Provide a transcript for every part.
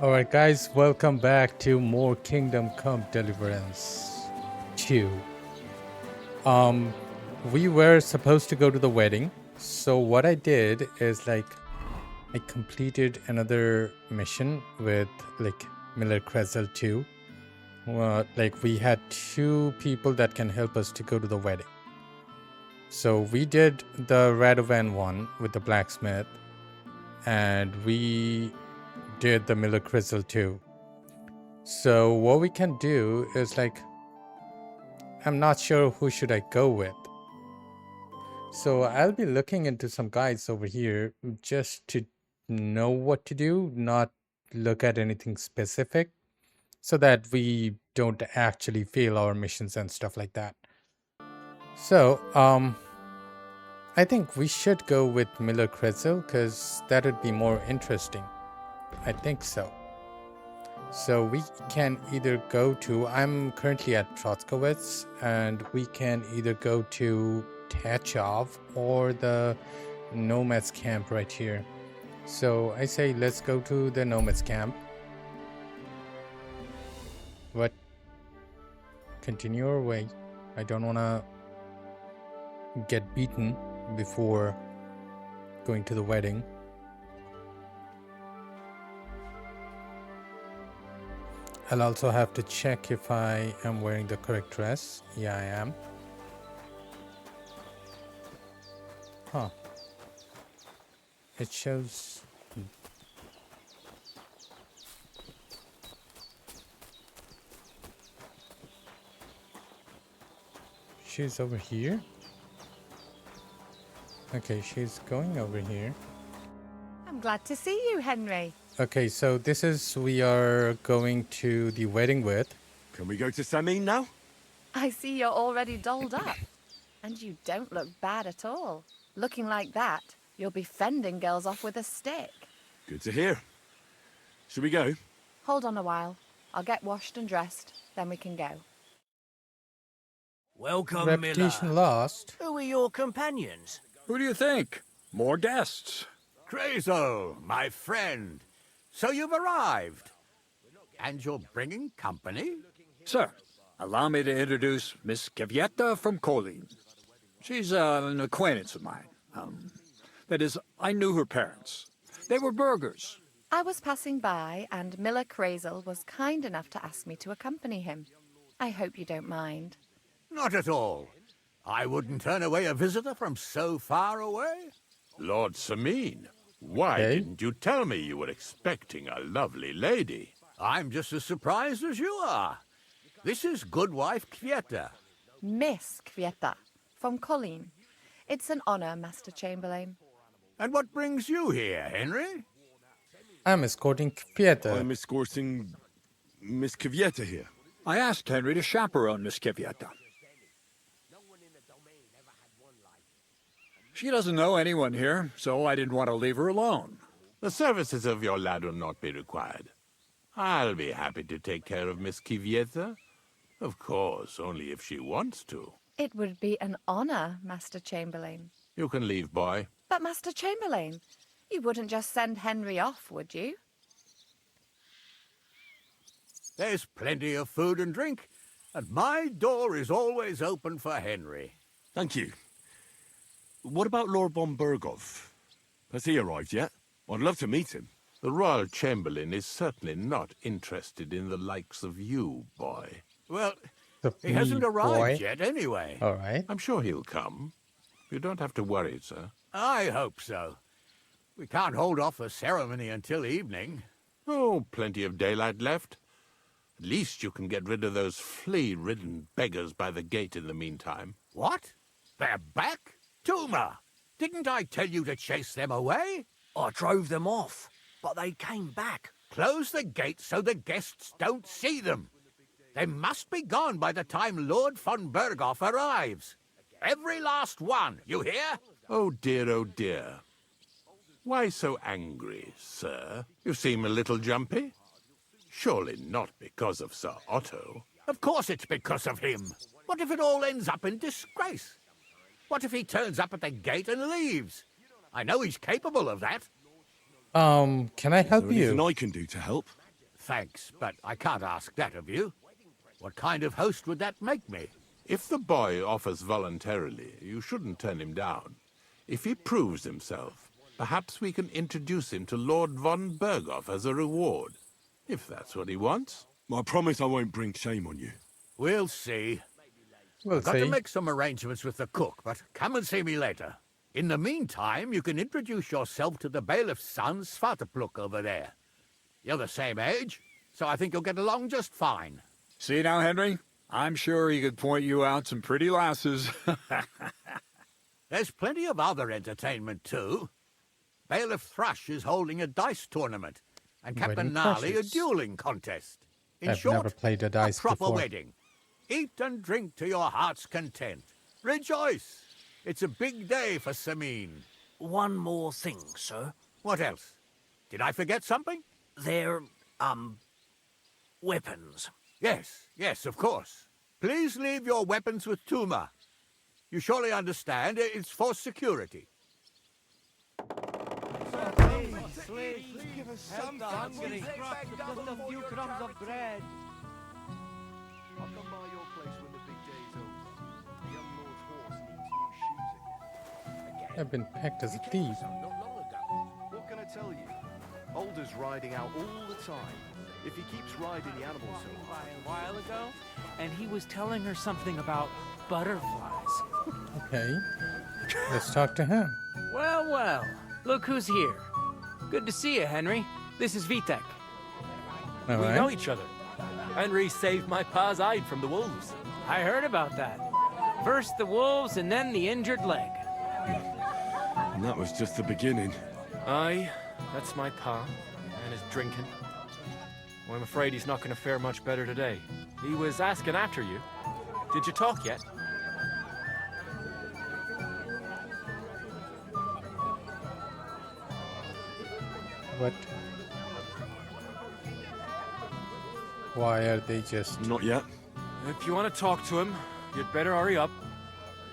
Alright, guys, welcome back to more Kingdom Come Deliverance 2. Um, we were supposed to go to the wedding, so what I did is I completed another mission with Miller Cresel 2. We had two people that can help us to go to the wedding. So we did the Radovan one with the blacksmith, and we did the Miller Cresel 2. So what we can do is I'm not sure who should I go with. So I'll be looking into some guides over here just to know what to do, not look at anything specific, so that we don't actually fail our missions and stuff like that. So I think we should go with Miller Cresel because that would be more interesting. I think so. So we can either go to, I'm currently at Trotzkowitz, and we can either go to Tachov or the Nomads camp right here. So I say let's go to the Nomads camp. But continue our way. I don't want to get beaten before going to the wedding. I'll also have to check if I am wearing the correct dress. Yeah, I am. Huh. It shows... She's over here? Okay, she's going over here. I'm glad to see you, Henry. Okay, so this is we are going to the wedding with. Can we go to Samin now? I see you're already dolled up. And you don't look bad at all. Looking like that, you'll be fending girls off with a stick. Good to hear. Should we go? Hold on a while. I'll get washed and dressed, then we can go. Welcome, Reputation Miller. lost. Who are your companions? Who do you think? More guests. Crazo, my friend. So you've arrived. And you're bringing company? Sir, allow me to introduce Miss Kvyeta from Kolin. She's an acquaintance of mine. That is, I knew her parents. They were burghers. I was passing by, and Miller Crazel was kind enough to ask me to accompany him. I hope you don't mind. Not at all. I wouldn't turn away a visitor from so far away. Lord Samin, why Hey? didn't you tell me you were expecting a lovely lady? I'm just as surprised as you are. This is Goodwife Kvyeta. Miss Kvyeta, from Colleen. It's an honor, Master Chamberlain. And what brings you here, Henry? I'm escorting Kvyeta. I'm escorting Miss Kvyeta here. I asked Henry to chaperone Miss Kvyeta. She doesn't know anyone here, so I didn't want to leave her alone. The services of your lad will not be required. I'll be happy to take care of Miss Kvyeta. Of course, only if she wants to. It would be an honor, Master Chamberlain. You can leave, boy. But, Master Chamberlain, you wouldn't just send Henry off, would you? There's plenty of food and drink, and my door is always open for Henry. Thank you. What about Lord von Berghoff? Has he arrived yet? I'd love to meet him. The Royal Chamberlain is certainly not interested in the likes of you, boy. Well, The he hasn't boy. arrived yet anyway. All right. I'm sure he'll come. You don't have to worry, sir. I hope so. We can't hold off the ceremony until evening. Oh, plenty of daylight left. At least you can get rid of those flea-ridden beggars by the gate in the meantime. What? They're back? Tuma, didn't I tell you to chase them away? I drove them off, but they came back. Close the gate so the guests don't see them. They must be gone by the time Lord von Berghoff arrives. Every last one, you hear? Oh dear, oh dear. Why so angry, sir? You seem a little jumpy. Surely not because of Sir Otto. Of course it's because of him. What if it all ends up in disgrace? What if he turns up at the gate and leaves? I know he's capable of that. Can I help Is there anything you? I can do to help? Thanks, but I can't ask that of you. What kind of host would that make me? If the boy offers voluntarily, you shouldn't turn him down. If he proves himself, perhaps we can introduce him to Lord von Berghoff as a reward. If that's what he wants. I promise I won't bring shame on you. We'll see. We'll I've got to see. make some arrangements with the cook, but come and see me later. In the meantime, you can introduce yourself to the bailiff's son, Svartepluk, over there. You're the same age, so I think you'll get along just fine. See now, Henry? I'm sure he could point you out some pretty lasses. There's plenty of other entertainment, too. Bailiff Thrush is holding a dice tournament, and Captain Wedding Gnarly a crushes. dueling contest. In I've short, never played a dice proper before. wedding. Eat and drink to your heart's content. Rejoice! It's a big day for Sameen. One more thing, sir. What else? Did I forget something? They're, weapons. Yes, of course. Please leave your weapons with Tuma. You surely understand it's for security. Give us some fancy just a few crumbs of bread. I'll come by your place when the big day is over. The young lord's horse needs new shoes again. I've been pegged as a thief. What can I tell you? Alder's riding out all the time. If he keeps riding the animals so high. A while ago, and he was telling her something about butterflies. Okay. Let's talk to him. Well, well, look who's here. Good to see you, Henry. This is Vitek. All We right. know each other. Henry saved my pa's hide from the wolves. I heard about that. First the wolves and then the injured leg. And that was just the beginning. Aye, that's my pa, and his drinking. Well, I'm afraid he's not going to fare much better today. He was asking after you. Did you talk yet? What? Why are they just... Not yet. If you want to talk to him, you'd better hurry up.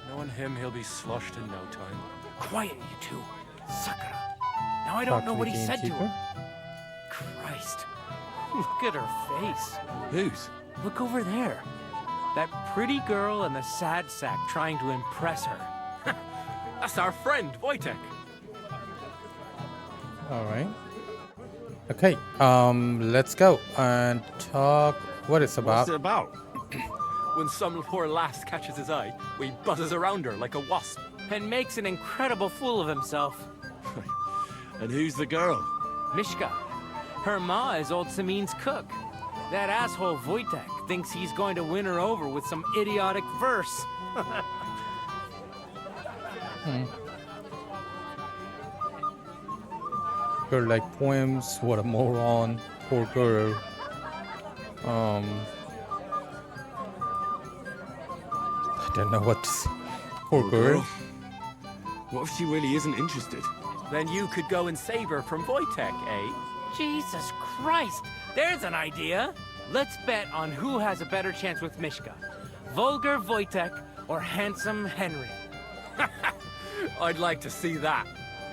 Knowing him, he'll be sloshed in no time. Quiet, you two. Sakura. Now I don't know what he said to her. Christ. Look at her face. Whose? Look over there. That pretty girl and the sad sack trying to impress her. That's our friend, Wojtek. All right. Okay. Let's go and talk what it's about. What's it about? When some poor lass catches his eye, we buzzes around her like a wasp. And makes an incredible fool of himself. And who's the girl? Mishka. Her ma is old Sameen's cook. That asshole Wojtek thinks he's going to win her over with some idiotic verse. Girl like poems. What a moron. Poor girl. I don't know what to say. Poor girl. What if she really isn't interested? Then you could go and save her from Wojtek, eh? Jesus Christ! There's an idea! Let's bet on who has a better chance with Mishka. Vulgar Wojtek or handsome Henry. I'd like to see that.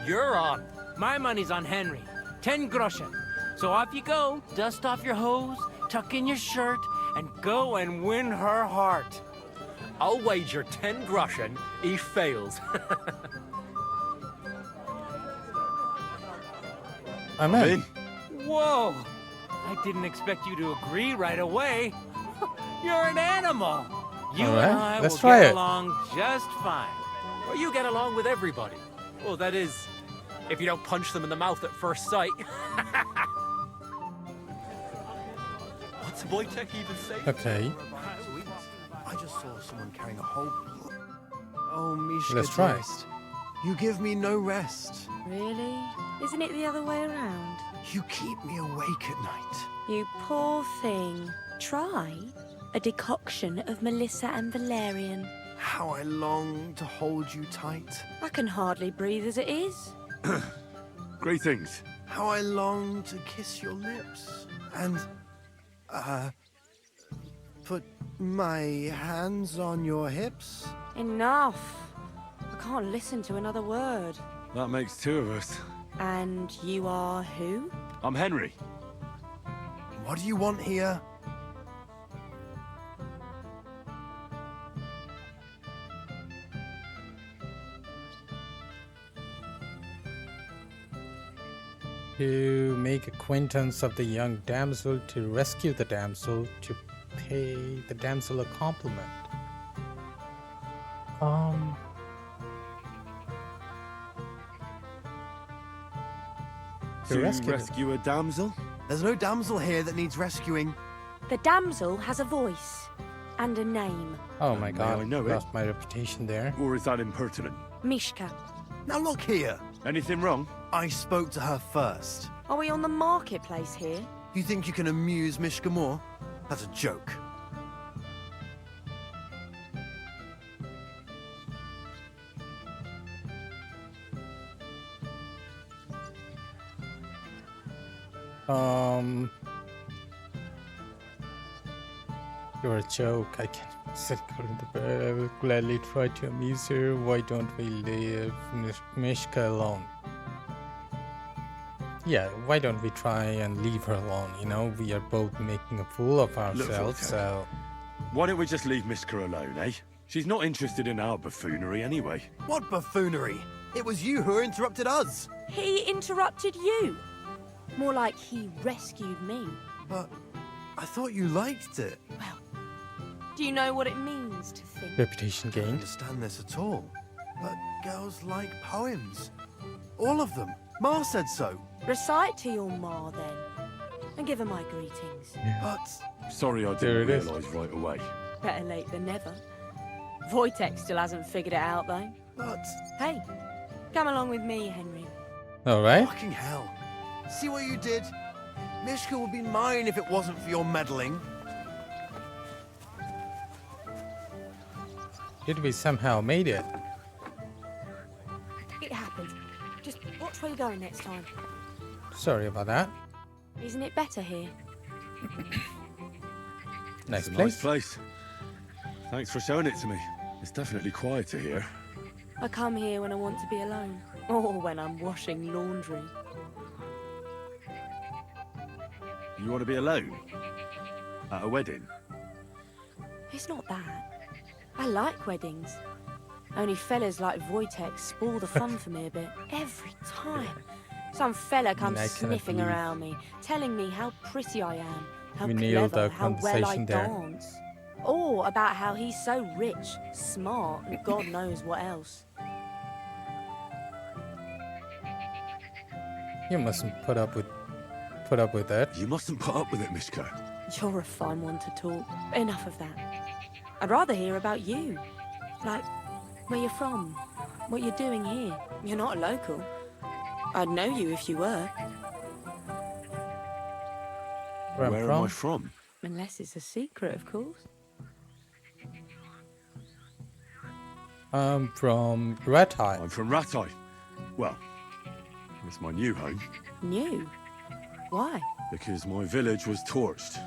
You're on. My money's on Henry. 10 groschen. So off you go, dust off your hose, tuck in your shirt, and go and win her heart. I'll wager 10 groschen he fails. I'm in. Whoa! I didn't expect you to agree right away. You're an animal. You All right, and I let's will try get it. along just fine. Well, you get along with everybody. Well, that is, if you don't punch them in the mouth at first sight. What's Wojtek even say? Okay. I just saw someone carrying a whole... Oh, Mishka, Let's try. dearest, you give me no rest. Really? Isn't it the other way around? You keep me awake at night. You poor thing. Try a decoction of Melissa and Valerian. How I long to hold you tight. I can hardly breathe as it is. Greetings. How I long to kiss your lips. And, put my hands on your hips. Enough. I can't listen to another word. That makes two of us. And you are who? I'm Henry. What do you want here? To make acquaintance of the young damsel, to rescue the damsel, to pay the damsel a compliment. To rescue rescue a damsel? There's no damsel here that needs rescuing. The damsel has a voice and a name. Oh my god, I know it? lost my reputation there. Or is that impertinent? Mishka. Now look here. Anything wrong? I spoke to her first. Are we on the marketplace here? You think you can amuse Mishka more? That's a joke. You're a joke. I can't sit go to the bed. I will gladly try to amuse her. Why don't we leave Mishka alone? Yeah, why don't we try and leave her alone? You know, we are both making a fool of ourselves, so... Why don't we just leave Mishka alone, eh? She's not interested in our buffoonery anyway. What buffoonery? It was you who interrupted us. He interrupted you. More like he rescued me. But I thought you liked it. Well, do you know what it means to think? Reputation I don't gained. understand this at all. But girls like poems. All of them. Ma said so. Recite to your ma then, and give her my greetings. But Sorry I There didn't it is. realise right away. Better late than never. Wojtek still hasn't figured it out though. But Hey, come along with me, Henry. Alright. fucking hell. See what you did? Mishka would be mine if it wasn't for your meddling. Did we somehow made it? It happens. Just watch where you're going next time. Sorry about that. Isn't it better here? Nice It's a place. nice place. Thanks for showing it to me. It's definitely quieter here. I come here when I want to be alone, or when I'm washing laundry. You want to be alone? At a wedding? It's not that. I like weddings. Only fellas like Wojtek spoil the fun for me a bit. Every time. Some fella comes I cannot sniffing believe- around me, telling me how pretty I am, how We nailed clever, the how well I conversation there. dance. Or about how he's so rich, smart, and God knows what else. You mustn't put up with that. You mustn't put up with it, Mishka. You're a fine one to talk. Enough of that. I'd rather hear about you. Like, where you're from, what you're doing here. You're not a local. I'd know you if you were. Where Where I'm am I from? from? Unless it's a secret, of course. I'm from Ratai. I'm from Ratai. Well, it's my new home, New? Why? because my village was torched.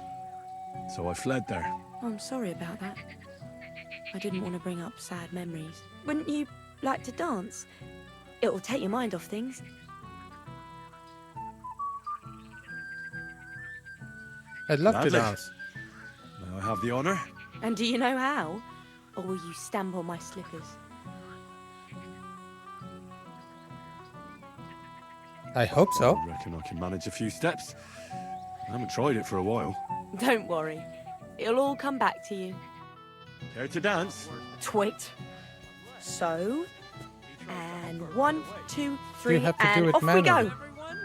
So I fled there. I'm sorry about that. I didn't want to bring up sad memories. Wouldn't you like to dance? It'll take your mind off things. I'd love to Gladly. dance. May I have the honour? And do you know how? Or will you stamp on my slippers? I hope so. I reckon I can manage a few steps. I haven't tried it for a while. Don't worry. It'll all come back to you. Care to dance? Twit. So, and 1, 2, 3, have to do and it off we manually. go. Everyone,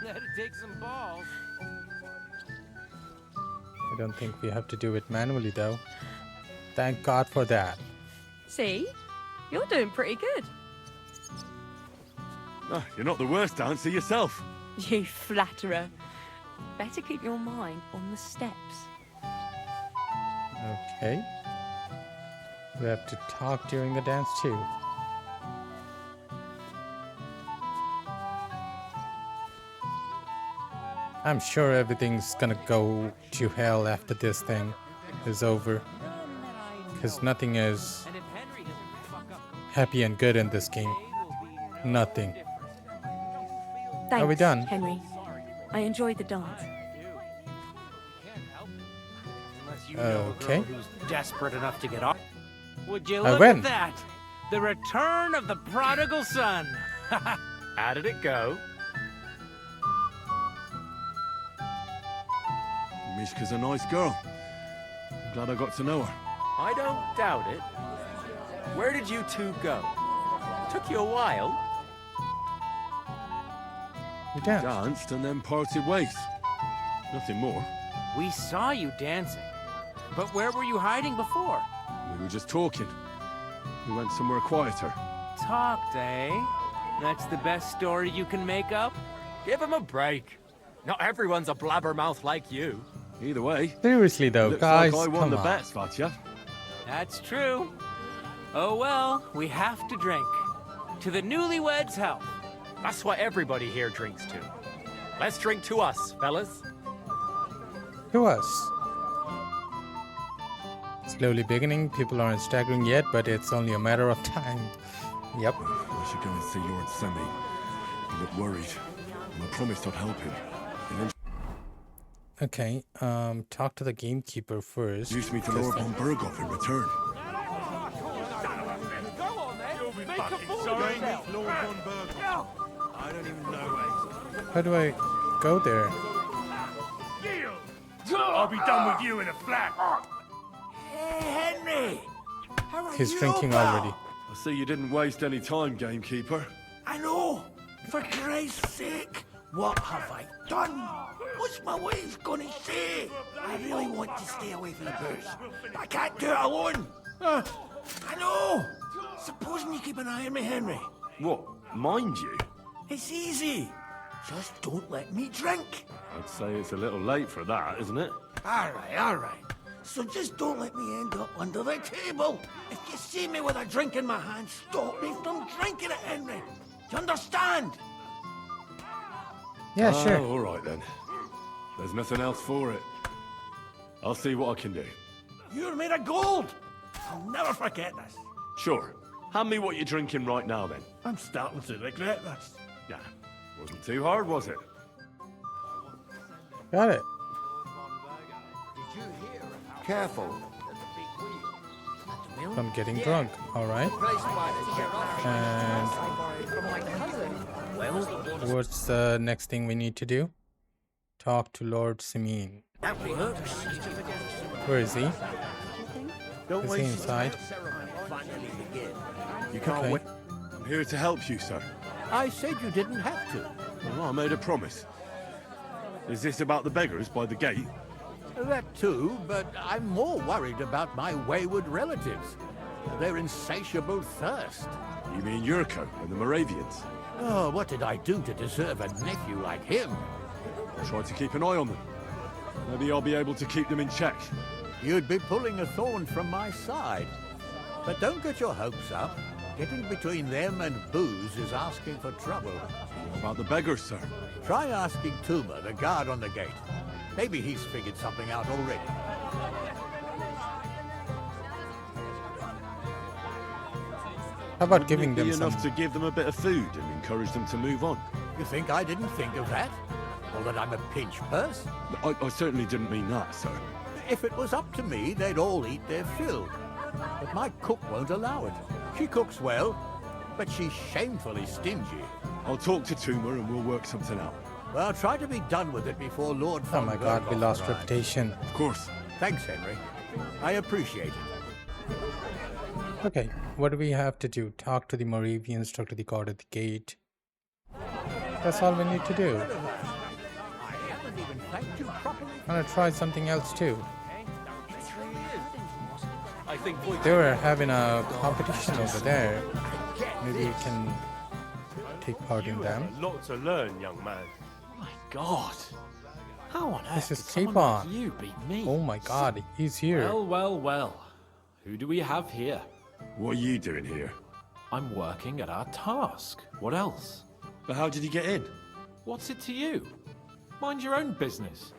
that'd take some balls. I don't think we have to do it manually though. Thank God for that. See? You're doing pretty good. Ah, you're not the worst dancer yourself. You flatterer. Better keep your mind on the steps. Okay. We have to talk during the dance too. I'm sure everything's gonna go to hell after this thing is over. Because nothing is And if Henry doesn't fuck up, happy and good in this game. Nothing. Thanks, we done? Henry. I enjoyed the dance. You know a Okay. girl who's desperate enough to get off. Would you I look win. at that? The return of the prodigal son. How did it go? Mishka's a nice girl. I'm glad I got to know her. I don't doubt it. Where did you two go? Took you a while. We danced. Danced and then parted ways. Nothing more. We saw you dancing. But where were you hiding before? We were just talking. We went somewhere quieter. Talked, eh? That's the best story you can make up? Give him a break. Not everyone's a blabbermouth like you. Either way, Seriously though, looks guys, like I won come the on. bet, Svatya. That's true. Oh well, we have to drink. To the newlyweds' health. That's what everybody here drinks to. Let's drink to us, fellas. To us. Slowly beginning, people aren't staggering yet, but it's only a matter of time. Yep. I should go and see Lord Semi. He looked worried, and I promised I'd help him. And then Okay, talk to the gamekeeper first. introduced me to Lord von Berghoff in return. I don't even know where How do I go there? I'll be done with you in a flat. Hey, Henry! How are He's you, drinking pal? already. I see you didn't waste any time, gamekeeper. I know! For Christ's sake! What have I done? What's my wife gonna say? I really want to stay away from the booze, but I can't do it alone! I know! Supposing you keep an eye on me, Henry. What, mind you? It's easy. Just don't let me drink. I'd say it's a little late for that, isn't it? All right. So just don't let me end up under the table. If you see me with a drink in my hand, stop me from drinking it, Henry. Do you understand? Yeah, sure. Oh, all right then. There's nothing else for it. I'll see what I can do. You're made of gold. I'll never forget this. Sure. Hand me what you're drinking right now, then. I'm starting to regret this. Yeah. Wasn't too hard, was it? Got it. Careful. I'm getting drunk. All right. And what's the next thing we need to do? Talk to Lord Simeon. That works. Where is he? Don't Is he waste inside? You can't Okay. wait. I'm here to help you, sir. I said you didn't have to. Well, I made a promise. Is this about the beggars by the gate? That too, but I'm more worried about my wayward relatives. Their insatiable thirst. You mean Yurko and the Moravians? Oh, what did I do to deserve a nephew like him? I'll try to keep an eye on them. Maybe I'll be able to keep them in check. You'd be pulling a thorn from my side. But don't get your hopes up. Getting between them and booze is asking for trouble. What about the beggars, sir? Try asking Tuma, the guard on the gate. Maybe he's figured something out already. How about Wouldn't giving it be them some? enough to give them a bit of food and encourage them to move on? You think I didn't think of that? Or that I'm a pinch purse? I certainly didn't mean that, sir. If it was up to me, they'd all eat their fill. But my cook won't allow it. She cooks well, but she's shamefully stingy. I'll talk to Tuma and we'll work something out. Well, try to be done with it before Lord Oh von my God, we Berghoff lost arrives. reputation. Of course. Thanks, Henry. I appreciate it. Okay, what do we have to do? Talk to the Moravians, talk to the guard at the gate. That's all we need to do. I haven't even thanked you properly. I'm gonna try something else too. I think They were having a competition over there. Maybe we can take part in them. A lot to learn, young man. My God. How on earth This is did someone Capon. like you beat me? Oh my God, he's here. Well. Who do we have here? What are you doing here? I'm working at our task. What else? But how did he get in? What's it to you? Mind your own business.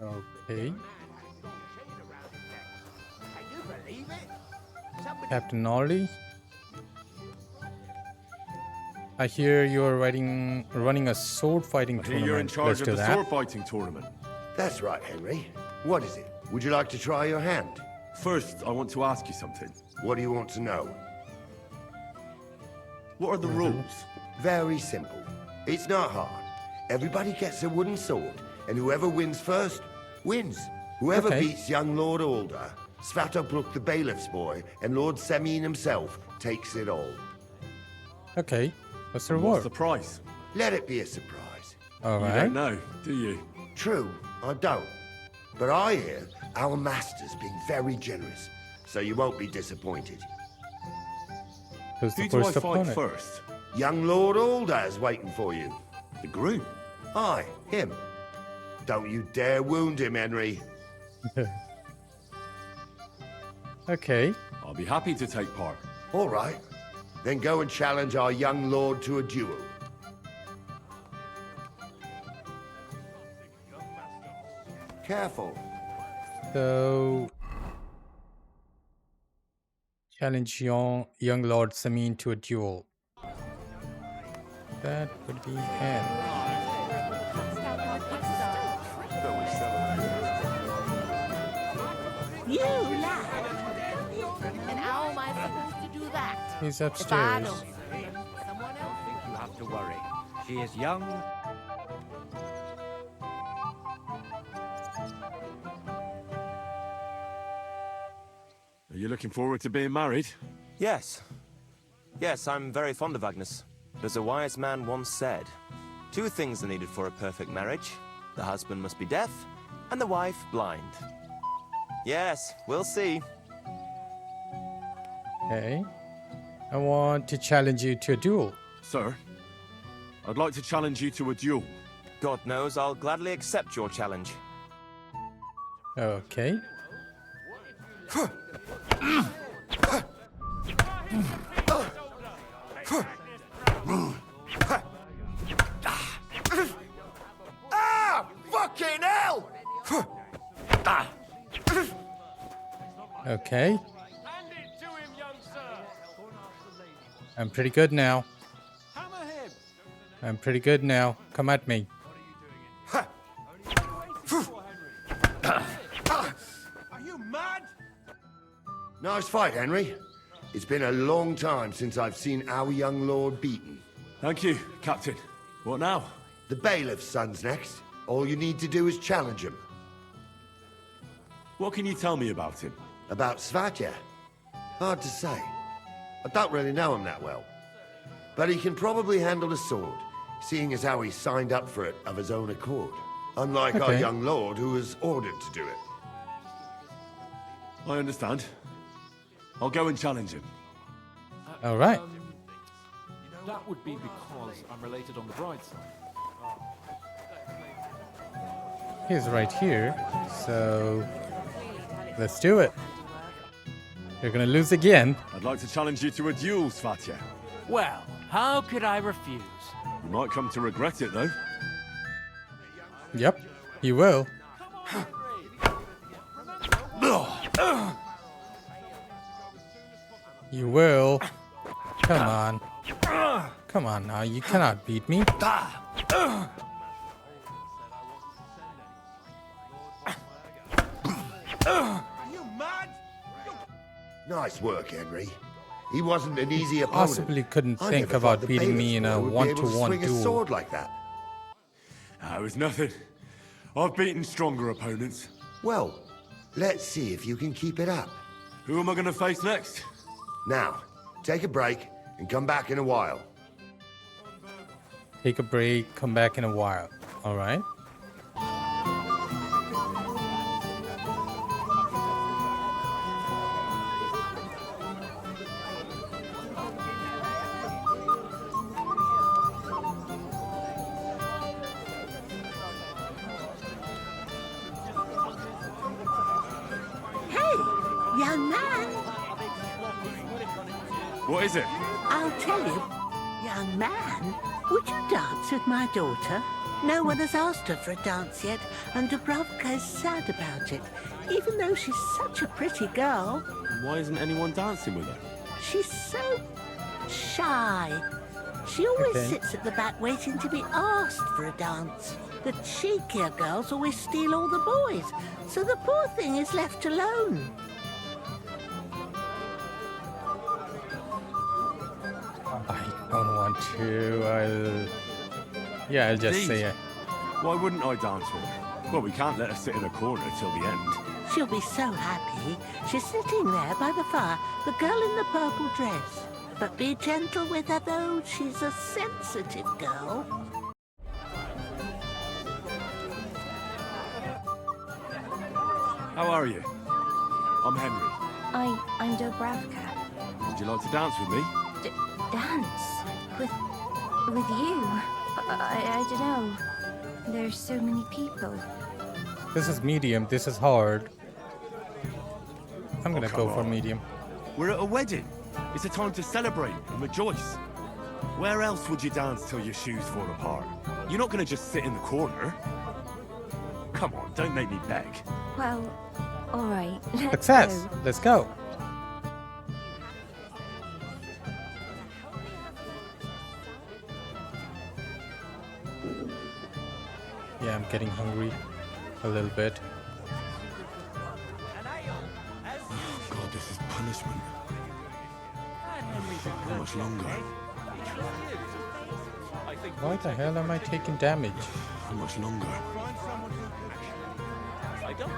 Okay. Captain Nolly. I hear you're running a sword fighting I hear tournament. you're in charge Let's of do the that. sword fighting tournament. That's right, Henry. What is it? Would you like to try your hand? First, I want to ask you something. What do you want to know? What are the rules? Very simple. It's not hard. Everybody gets a wooden sword, and whoever wins first, wins. Whoever beats young Lord Alder, Svatopluk the bailiff's boy, and Lord Semyon himself takes it all. Okay. What's the What's reward? the price? Let it be a surprise. All You right. don't know, do you? True, I don't. But I hear our master's being very generous, so you won't be disappointed. Who's the Who do I first fight opponent? first? Young Lord Alder's waiting for you. The groom. Aye, him. Don't you dare wound him, Henry. Okay. I'll be happy to take part. All right. Then go and challenge our young lord to a duel. Careful. So challenge young Lord Samin to a duel. That would be N. You lad! And how am I supposed to do that? He's If I upstairs. don't someone else will. You have to worry. She is young. Are you looking forward to being married? Yes. Yes, I'm very fond of Agnes. But as a wise man once said, 2 things are needed for a perfect marriage. The husband must be deaf, and the wife blind. Yes, we'll see. Okay. I want to challenge you to a duel. Sir, I'd like to challenge you to a duel. God knows I'll gladly accept your challenge. Okay. Ah! Fucking hell! Okay. I'm pretty good now. I'm pretty good now. Come at me. Are you mad? Nice fight, Henry. It's been a long time since I've seen our young lord beaten. Thank you, Captain. What now? The bailiff's son's next. All you need to do is challenge him. What can you tell me about him? About Svatya? Hard to say. I don't really know him that well. But he can probably handle a sword, seeing as how he signed up for it of his own accord. Unlike our Okay. young lord, who was ordered to do it. I understand. I'll go and challenge him. All right. That would be because I'm related on the bride's side. He's right here. So let's do it. You're gonna lose again. I'd like to challenge you to a duel, Svatya. Well, how could I refuse? You might come to regret it, though. Yep, you will. You will. Come on. Come on now, you cannot beat me. Are you mad? Nice work, Henry. He wasn't an easy opponent. Possibly couldn't I think never about thought the beating me in a bailiff's boy would be able to one-to-one swing a duel. sword like that. It was nothing. I've beaten stronger opponents. Well, let's see if you can keep it up. Who am I going to face next? Now, take a break and come back in a while. Take a break, come back in a while. All right. Hey, young man, What is it? I'll tell you. Young man, would you dance with my daughter? No one has asked her for a dance yet, and Dubrovka is sad about it, even though she's such a pretty girl. Why isn't anyone dancing with her? She's so shy. She always Okay. sits at the back waiting to be asked for a dance. The cheekier girls always steal all the boys, so the poor thing is left alone. I don't want to. I'll just Please. say it. Why wouldn't I dance with her? Well, we can't let her sit in a corner till the end. She'll be so happy. She's sitting there by the fire, the girl in the purple dress. But be gentle with her, though. She's a sensitive girl. How are you? I'm Henry. I'm Dobravka. Would you like to dance with me? Dance? With you? I don't know. There's so many people. This is medium. This is hard. I'm gonna come go for on. medium. We're at a wedding. It's a time to celebrate and rejoice. Where else would you dance till your shoes fall apart? You're not gonna just sit in the corner. Come on, don't make me beg. Well, all right. Let's Success. go. Let's go. Yeah, I'm getting hungry a little bit. God, this is punishment. How much longer? Why the hell am I taking damage? How much longer? I don't.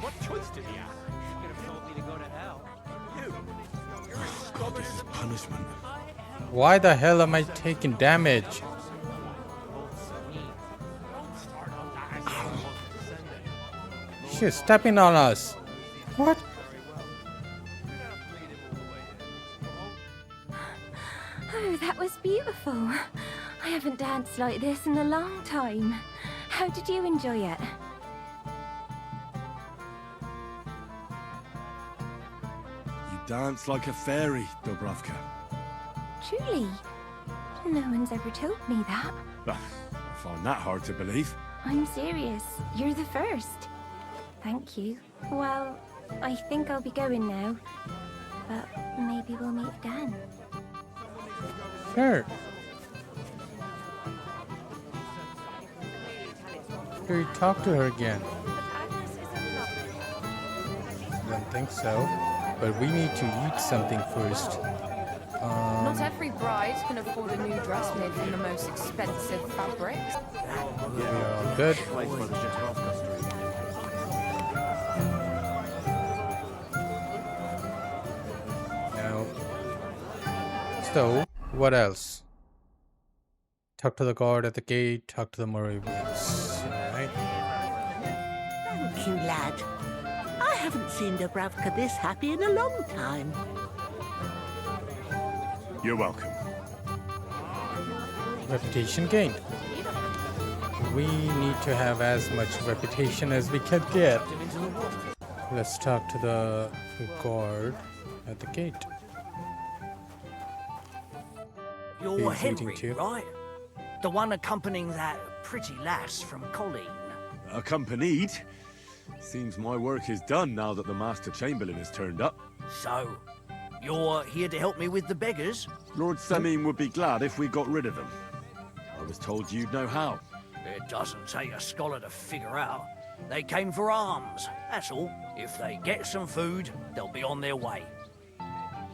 What choice did he have? He could have told me to go to hell. God, this is punishment. Why the hell am I taking damage? She's stepping on us. What? Oh, that was beautiful. I haven't danced like this in a long time. How did you enjoy it? You dance like a fairy, Dobravka. Truly? No one's ever told me that. I find that hard to believe. I'm serious. You're the first. Thank you. Well, I think I'll be going now. But maybe we'll meet again. Sure. Should we talk to her again? I don't think so. But we need to eat something first. Not every bride can afford a new dress made from the most expensive fabrics. We are all good. Now, so what else? Talk to the guard at the gate. Talk to the Moravians. Right? Thank you, lad. I haven't seen Dobravka this happy in a long time. You're welcome. Reputation gained. We need to have as much reputation as we can get. Let's talk to the guard at the gate. You're He's Henry, eating too. right? The one accompanying that pretty lass from Colleen. Accompanied? Seems my work is done now that the Master Chamberlain has turned up. So, you're here to help me with the beggars? Lord Semime would be glad if we got rid of them. I was told you'd know how. It doesn't take a scholar to figure out. They came for alms, that's all. If they get some food, they'll be on their way.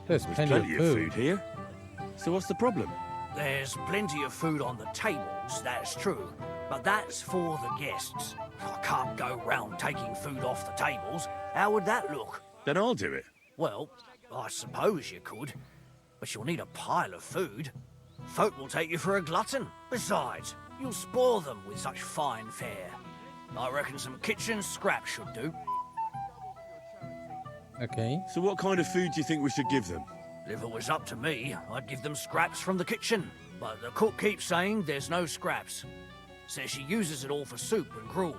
There's plenty of food here. So what's the problem? There's plenty of food on the tables, that's true. But that's for the guests. I can't go round taking food off the tables. How would that look? Then I'll do it. Well, I suppose you could. But you'll need a pile of food. Folk will take you for a glutton. Besides, you'll spoil them with such fine fare. I reckon some kitchen scraps should do. Okay. So what kind of food do you think we should give them? If it was up to me, I'd give them scraps from the kitchen. But the cook keeps saying there's no scraps. Says she uses it all for soup and gruel.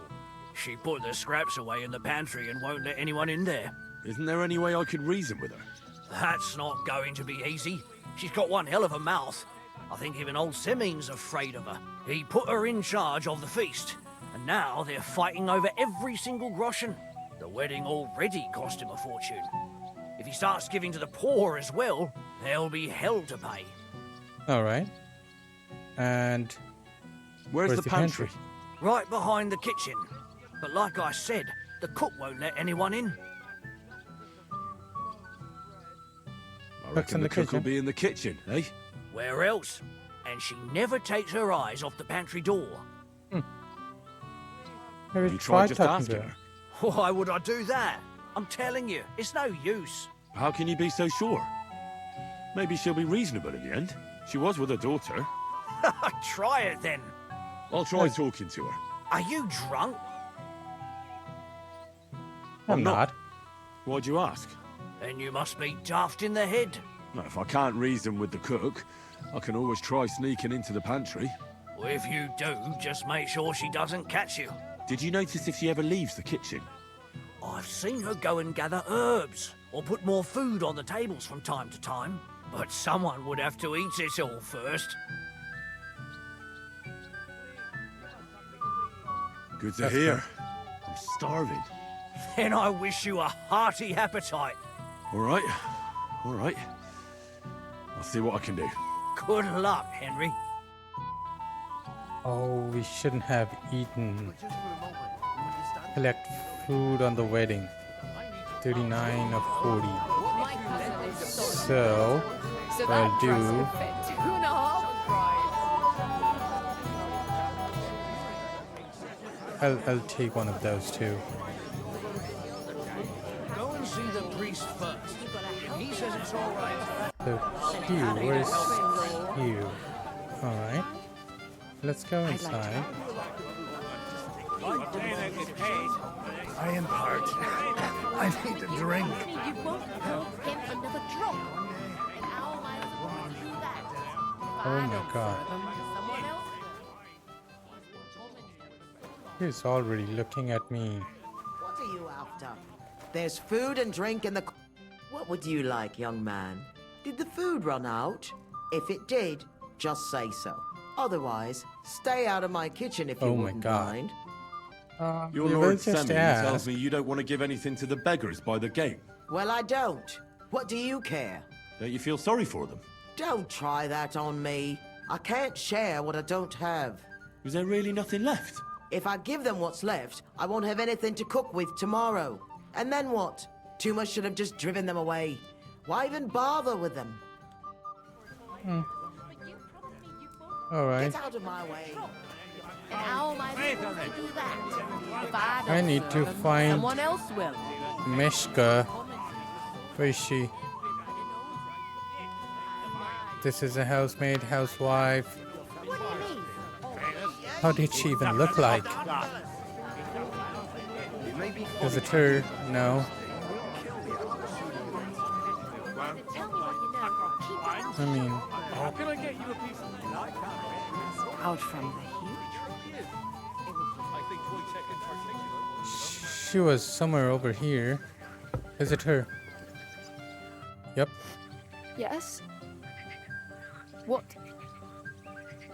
She put the scraps away in the pantry and won't let anyone in there. Isn't there any way I could reason with her? That's not going to be easy. She's got one hell of a mouth. I think even old Semime's afraid of her. He put her in charge of the feast, and now they're fighting over every single groschen. The wedding already cost him a fortune. If he starts giving to the poor as well, there'll be hell to pay. All right. And Where's the pantry? Right behind the kitchen. But like I said, the cook won't let anyone in. I reckon the cook will be in the kitchen, eh? Where else? And she never takes her eyes off the pantry door. Have you tried just talking asking to her? Why would I do that? I'm telling you, it's no use. How can you be so sure? Maybe she'll be reasonable in the end. She was with her daughter. Try it then. I'll try talking to her. Are you drunk? I'm not. Why'd you ask? Then you must be daft in the head. Well, if I can't reason with the cook, I can always try sneaking into the pantry. Well, if you do, just make sure she doesn't catch you. Did you notice if she ever leaves the kitchen? I've seen her go and gather herbs, or put more food on the tables from time to time. But someone would have to eat it all first. Good to hear. I'm starving. Then I wish you a hearty appetite. All right. All right. I'll see what I can do. Good luck, Henry. Oh, we shouldn't have eaten. Collect food on the wedding. 39 of 40. So what I'll do. I'll take one of those too. Go and see the priest first. He says it's all right. So Hugh, where's Hugh? All right. Let's go inside. I am hurt. I need a drink. You won't get another drop. Oh my god. He's already looking at me. What are you after? There's food and drink in the... What would you like, young man? Did the food run out? If it did, just say so. Otherwise, stay out of my kitchen if you wouldn't mind. Your we Lord will just Semyon ask. tells me you don't want to give anything to the beggars by the gate. Well, I don't. What do you care? Don't you feel sorry for them? Don't try that on me. I can't share what I don't have. Was there really nothing left? If I give them what's left, I won't have anything to cook with tomorrow. And then what? Tuma should have just driven them away. Why even bother with them? All right. Get out of my way. And how am I supposed to do that? If I I don't need to serve 'em, find someone else will. Mishka. Where is she? This is a housemaid, housewife. How did she even look like? Is it her? No. I mean, How can I get you a piece of Out from the heat? she was somewhere over here. Is it her? Yep. Yes?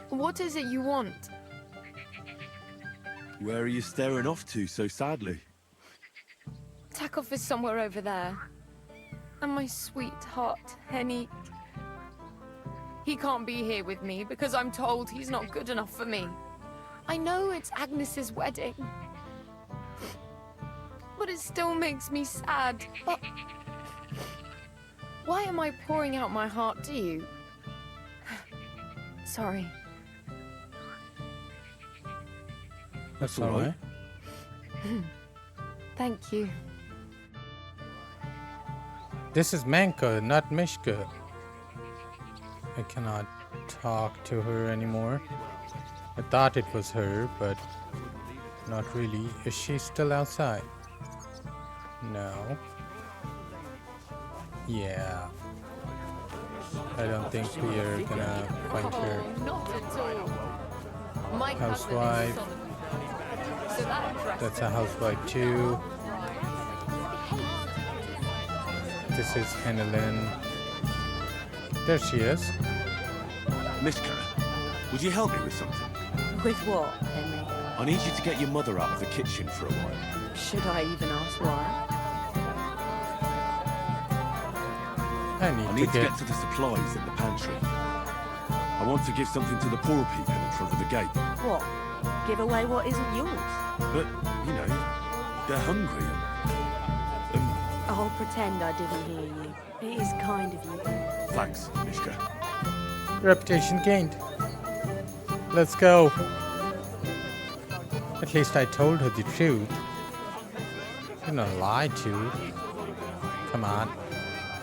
What is it you want? Where are you staring off to so sadly? Takov is somewhere over there. And my sweetheart, Henny. He can't be here with me because I'm told he's not good enough for me. I know it's Agnes's wedding. But it still makes me sad. But why am I pouring out my heart to you? Sorry. That's all right. Thank you. This is Manka, not Mishka. I cannot talk to her anymore. I thought it was her, but not really. Is she still outside? No. Yeah. I don't think we are gonna find her. Not at all. My Housewife. cousin is so that address. That's a housewife too. This is Annalyn. There she is. Mishka, would you help me with something? With what, Henry? I need you to get your mother out of the kitchen for a while. Should I even ask why? I need to get to the supplies in the pantry. I want to give something to the poor people in front of the gate. What? Give away what isn't yours? But, you know, they're hungry and I'll pretend I didn't hear you. It is kind of you. thanks, Mishka. Reputation gained. Let's go. At least I told her the truth. I'm not lie to. Come on.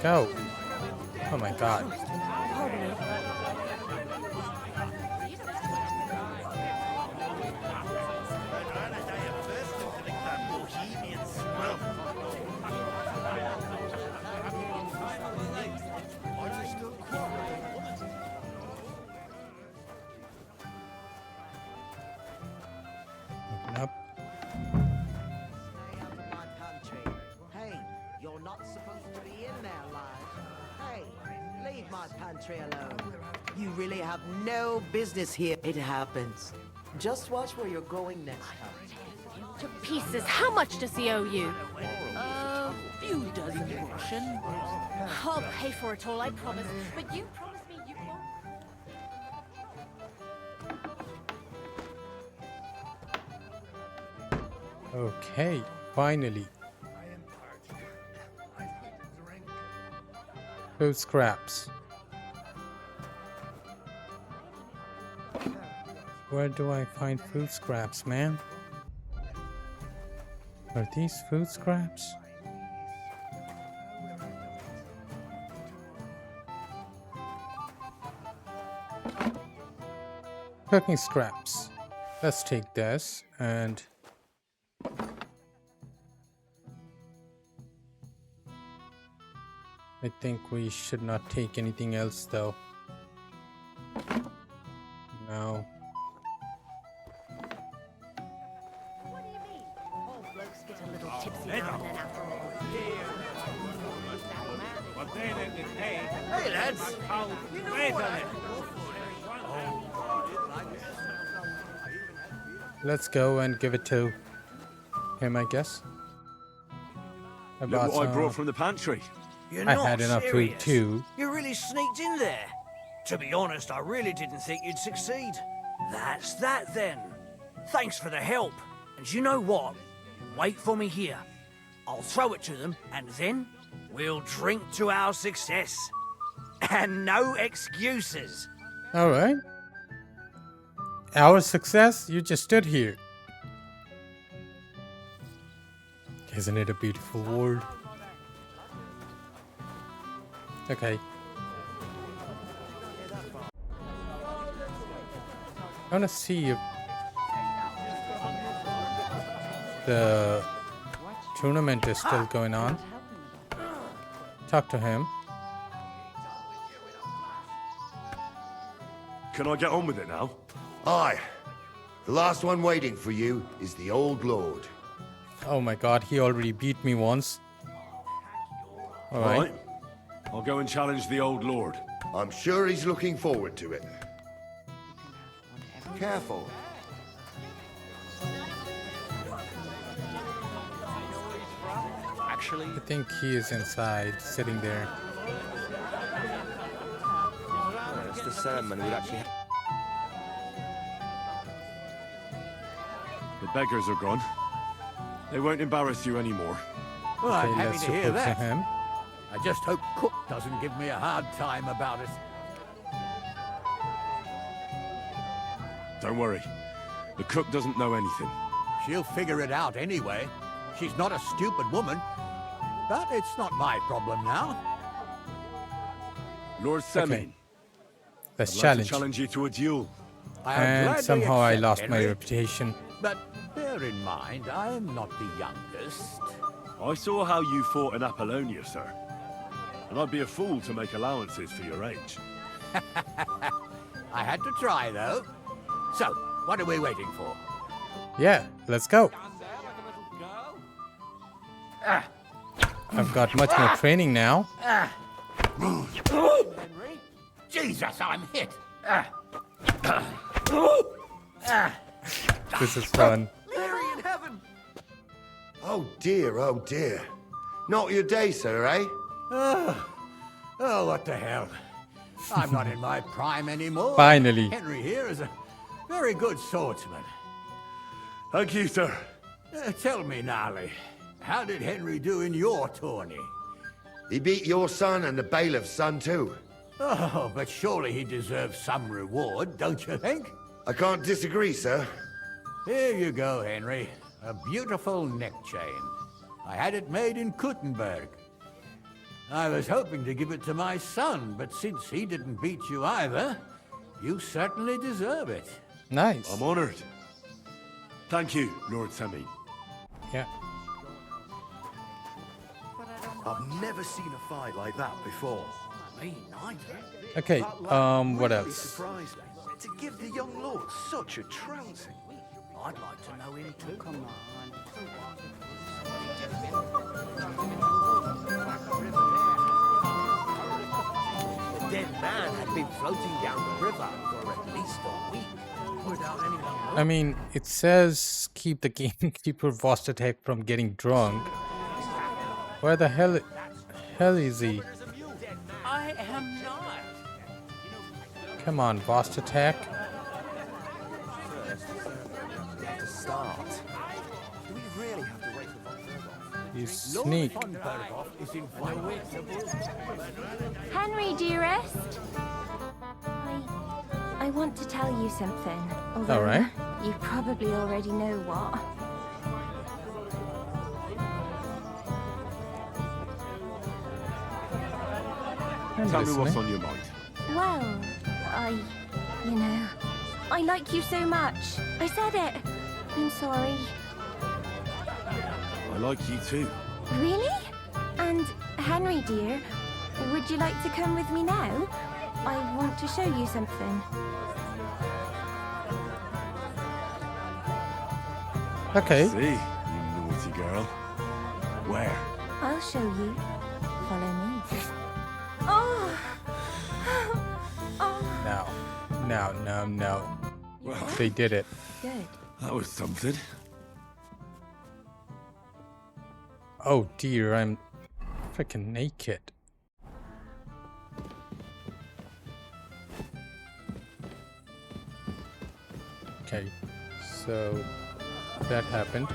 Go. Oh my god. Open up. Hey, you're not supposed to be in there, lad. Hey, leave my pantry alone. You really have no business here. It happens. Just watch where you're going next time. To pieces. How much does he owe you? A few dozen groschen. I'll pay for it all, I promise. But you promise me you won't. Okay, finally. Food scraps. Where do I find food scraps, man? Are these food scraps? Cooking scraps. Let's take this and I think we should not take anything else though. No. All blokes get a little tipsy now and then after all. Hey, lads. You know what? Let's go and give it to him, I guess. I Look what I brought from the pantry. You're I not had enough serious. food too. You really sneaked in there. To be honest, I really didn't think you'd succeed. That's that then. Thanks for the help. And you know what? Wait for me here. I'll throw it to them, and then we'll drink to our success. And no excuses. All right. Our success? You just stood here. Isn't it a beautiful world? Okay. I want to see if the tournament is still going on. Talk to him. Can I get on with it now? Aye. The last one waiting for you is the Old Lord. Oh my god, he already beat me once. All right. I'll go and challenge the Old Lord. I'm sure he's looking forward to it. Careful. Actually, I think he is inside, sitting there. It's the ceremony would actually. The beggars are gone. They won't embarrass you anymore. Well, I'm Okay, happy let's to hear report to that. him. I just hope Cook doesn't give me a hard time about it. Don't worry. The cook doesn't know anything. She'll figure it out anyway. She's not a stupid woman. But it's not my problem now. Lord Semin. Okay. Let's I'd like challenge. to challenge you to a duel. I'll And gladly somehow I accept, lost my Henry. reputation. But bear in mind, I'm not the youngest. I saw how you fought in Apollonia, sir. And I'd be a fool to make allowances for your age. I had to try, though. So, what are we waiting for? Yeah, let's go. I've got much more training now. Jesus, I'm hit. This is fun. Mary in heaven! Oh dear, oh dear. Not your day, sir, eh? Oh, what the hell. I'm not in my prime anymore. Finally. Henry here is a very good swordsman. Thank you, sir. Tell me, Nolly, how did Henry do in your tourney? He beat your son and the bailiff's son too. Oh, but surely he deserves some reward, don't you think? I can't disagree, sir. Here you go, Henry. A beautiful neck chain. I had it made in Kuttenberg. I was hoping to give it to my son, but since he didn't beat you either, you certainly deserve it. Nice. I'm honored. Thank you, Lord Sammy. Yeah. I've never seen a fight like that before. Me neither. Okay, what Really else? surprised me. To give the young lord such a trouncing. I'd like to know him too. Come The dead man had been floating down the river for at least a week without anyone. I mean, it says keep the gamekeeper Vostatek from getting drunk. Where the hell is he? I am not. Come on, Vostatek. To start. Do we really have to wait for You sneak. Henry, dearest. I want to tell you something. Although All right. you probably already know what. Tell me what's on your mind. Well, I like you so much. I said it. I'm sorry. I like you too. Really? And Henry, dear, would you like to come with me now? I want to show you something. Okay. See, you naughty girl. Where? I'll show you. Follow me. Oh! No. Well, They did it. Good. that was something. Oh dear, I'm freaking naked. Okay, so that happened.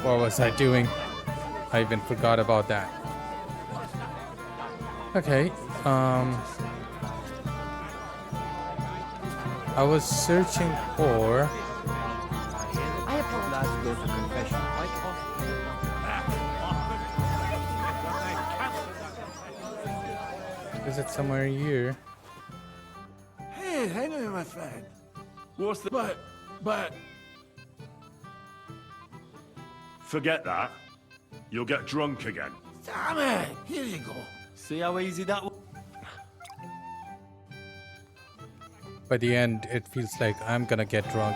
What was I doing? I even forgot about that. Okay, I was searching for... I apologize. Is it somewhere here? Hey, hang on, my friend. What's the... But... Forget that. You'll get drunk again. Damn it! Here you go. See how easy that was? By the end, it feels like I'm gonna get drunk.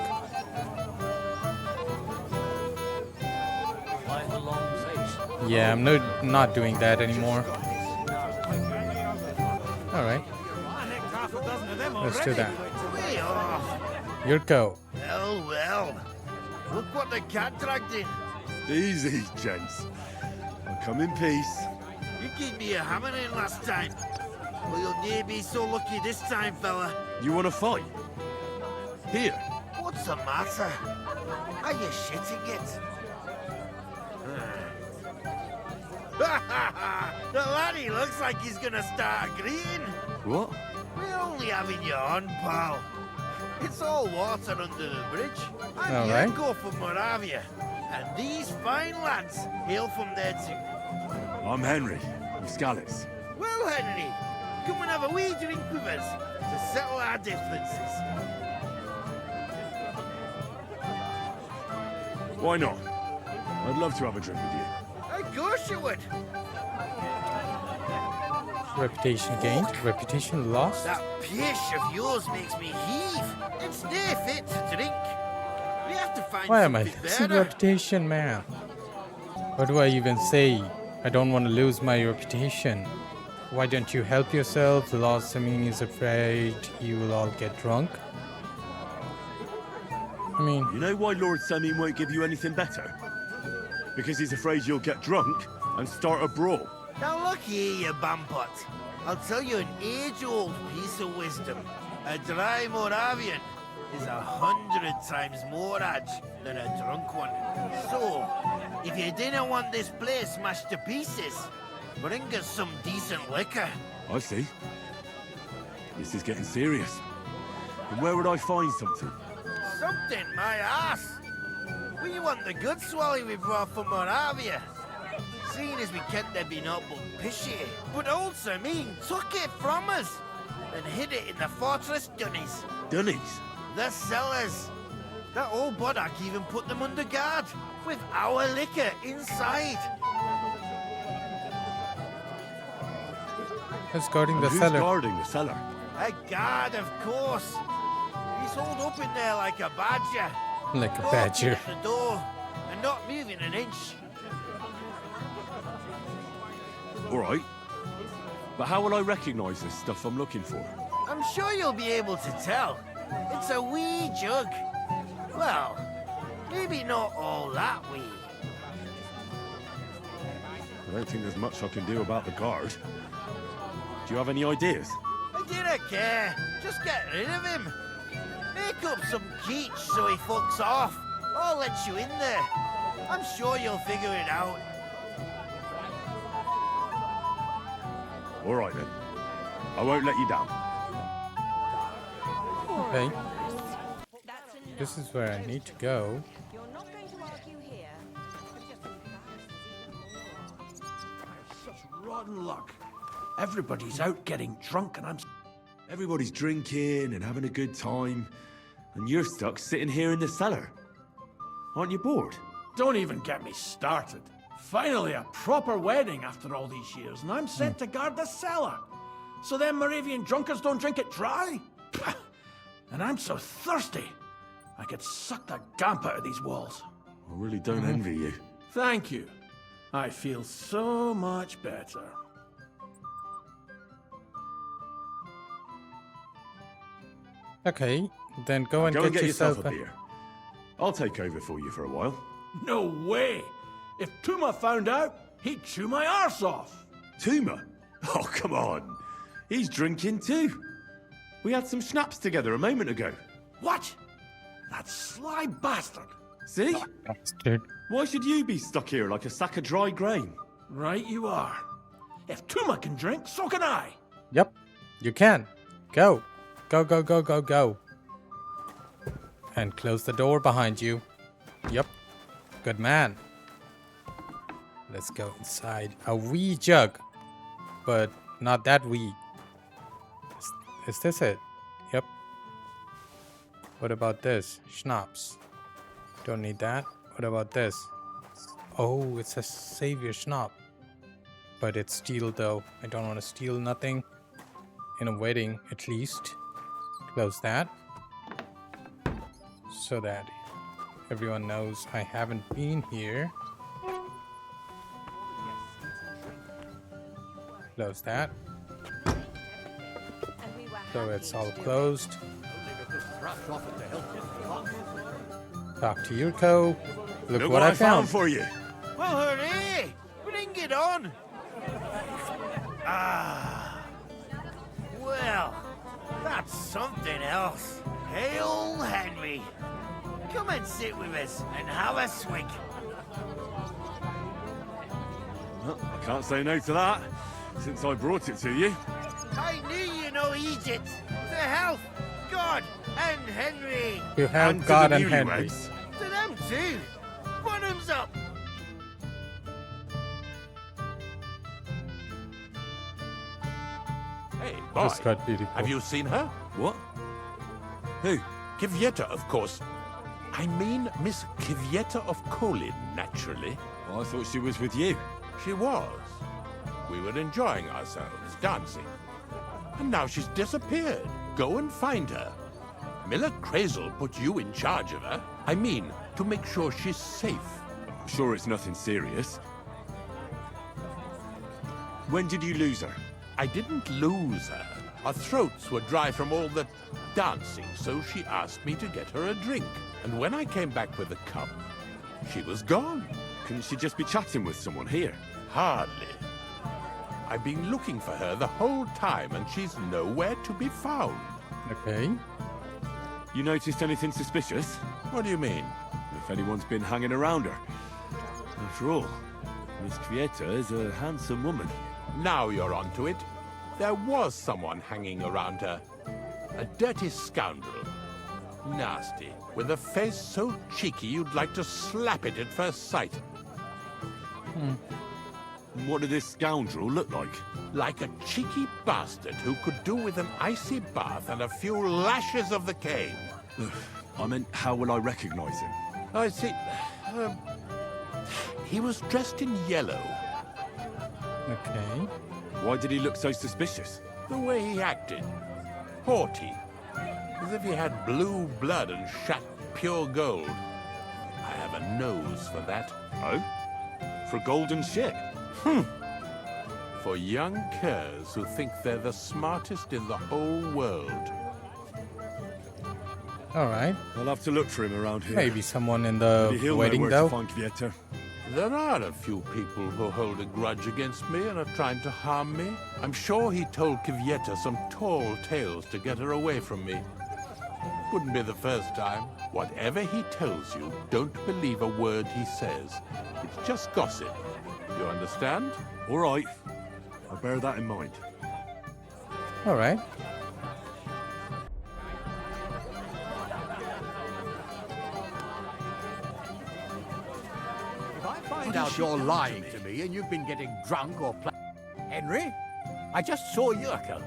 Yeah, I'm not doing that anymore. Alright. Let's do that. Way off. Your go. Well. Look what the cat dragged in. Easy, gents. I'll come in peace. You gave me a hammer in last time. Well, you'll near be so lucky this time, fella. You want to fight? Here. What's the matter? Are you shitting it? The laddie looks like he's gonna start agreeing. What? We're only having you on, pal. It's all water under the bridge. And All you right. go from Moravia. And these fine lads hail from there too. I'm Henry, Muscalis. Well, Henry, come and have a wee drink with us to settle our differences. Why not? I'd love to have a drink with you. Of course you would. Reputation gained, reputation lost. That pish of yours makes me heave. It's near fit to drink. We have to find Why am I something losing better. reputation, man? What do I even say? I don't want to lose my reputation. Why don't you help yourself? Lord Samin is afraid you will all get drunk. I mean... You know why Lord Samin won't give you anything better? Because he's afraid you'll get drunk? and start a brawl. Now look here, you bampot. I'll tell you an age-old piece of wisdom. A dry Moravian is 100 times more edge than a drunk one. So, if you didn't want this place smashed to pieces, bring us some decent liquor. I see. This is getting serious. And where would I find something? Something, my ass. We want the good swally we brought from Moravia. Seeing as we can't there be not but pishy, but also mean took it from us and hid it in the fortress dunnies. Dunnies? The cellars. That old boddock even put them under guard with our liquor inside. Who's guarding the Who's cellar? guarding the cellar? A guard, of course. He's holed up in there like a badger. Like a Walking badger. at the door and not moving an inch. All right. But how will I recognize this stuff I'm looking for? I'm sure you'll be able to tell. It's a wee jug. Well, maybe not all that wee. I don't think there's much I can do about the guard. Do you have any ideas? I didn't care. Just get rid of him. Make up some keech so he fucks off. I'll let you in there. I'm sure you'll figure it out. All right then. I won't let you down. Okay. This is where I need to go. Such rotten luck. Everybody's out getting drunk and I'm... Everybody's drinking and having a good time, and you're stuck sitting here in the cellar. Aren't you bored? Don't even get me started. Finally a proper wedding after all these years, and I'm sent to guard the cellar. So them Moravian drunkards don't drink it dry? Pah! And I'm so thirsty, I could suck the gamp out of these walls. I really don't envy you. Thank you. I feel so much better. Okay, then go and Go get yourself a beer. I'll take over for you for a while. No way! If Tuma found out, he'd chew my arse off. Tuma? Oh, come on. He's drinking too. We had some schnapps together a moment ago. What? That sly bastard. See? Bastard. Why should you be stuck here like a sack of dry grain? Right you are. If Tuma can drink, so can I. Yep, you can. Go. Go, go, go, go, go. And close the door behind you. Yep. Good man. Let's go inside. A wee jug. But not that wee. Is this it? Yep. What about this? Schnapps. Don't need that. What about this? Oh, it's a savior schnapp. But it's steel though. I don't want to steal nothing. In a wedding, at least. Close that. So that everyone knows I haven't been here. Close that. So it's all closed. Talk to Yurko. Look what I found for you. Well, hooray! Bring it on! Ah. Well, that's something else. Hail Henry. Come and sit with us and have a swig. Well, I can't say no to that, since I brought it to you. I knew you know Egypt. To health, God, and Henry. You have And to God the and Henry. newlyweds. To them too. Bottoms up. Hey, This boy. got beautiful. Have you seen her? What? Who? Kivieta, of course. I mean Miss Kivieta of Kolin, naturally. I thought she was with you. She was. We were enjoying ourselves, dancing. And now she's disappeared. Go and find her. Miller Crazel put you in charge of her. I mean, to make sure she's safe. I'm sure it's nothing serious. When did you lose her? I didn't lose her. Our throats were dry from all the dancing, so she asked me to get her a drink. And when I came back with a cup, she was gone. Couldn't she just be chatting with someone here? Hardly. I've been looking for her the whole time, and she's nowhere to be found. Okay. You noticed anything suspicious? What do you mean? If anyone's been hanging around her. After all, Miss Kvieta is a handsome woman. Now you're onto it. There was someone hanging around her. A dirty scoundrel. Nasty. With a face so cheeky you'd like to slap it at first sight. What did this scoundrel look like? Like a cheeky bastard who could do with an icy bath and a few lashes of the cane. I meant, how will I recognize him? I see. He was dressed in yellow. Okay. Why did he look so suspicious? The way he acted. Haughty. As if he had blue blood and shat pure gold. I have a nose for that. Oh? For gold and shit? For young curs who think they're the smartest in the whole world. Alright. I'll have to look for him around here. Maybe someone in the Maybe he'll wedding, know where though. to find Kvieta. There are a few people who hold a grudge against me and are trying to harm me. I'm sure he told Kvieta some tall tales to get her away from me. Wouldn't be the first time. Whatever he tells you, don't believe a word he says. It's just gossip. You understand? All right. I'll bear that in mind. Alright. If I find out you're lying to me and you've been getting drunk or Henry, I just saw Yurko,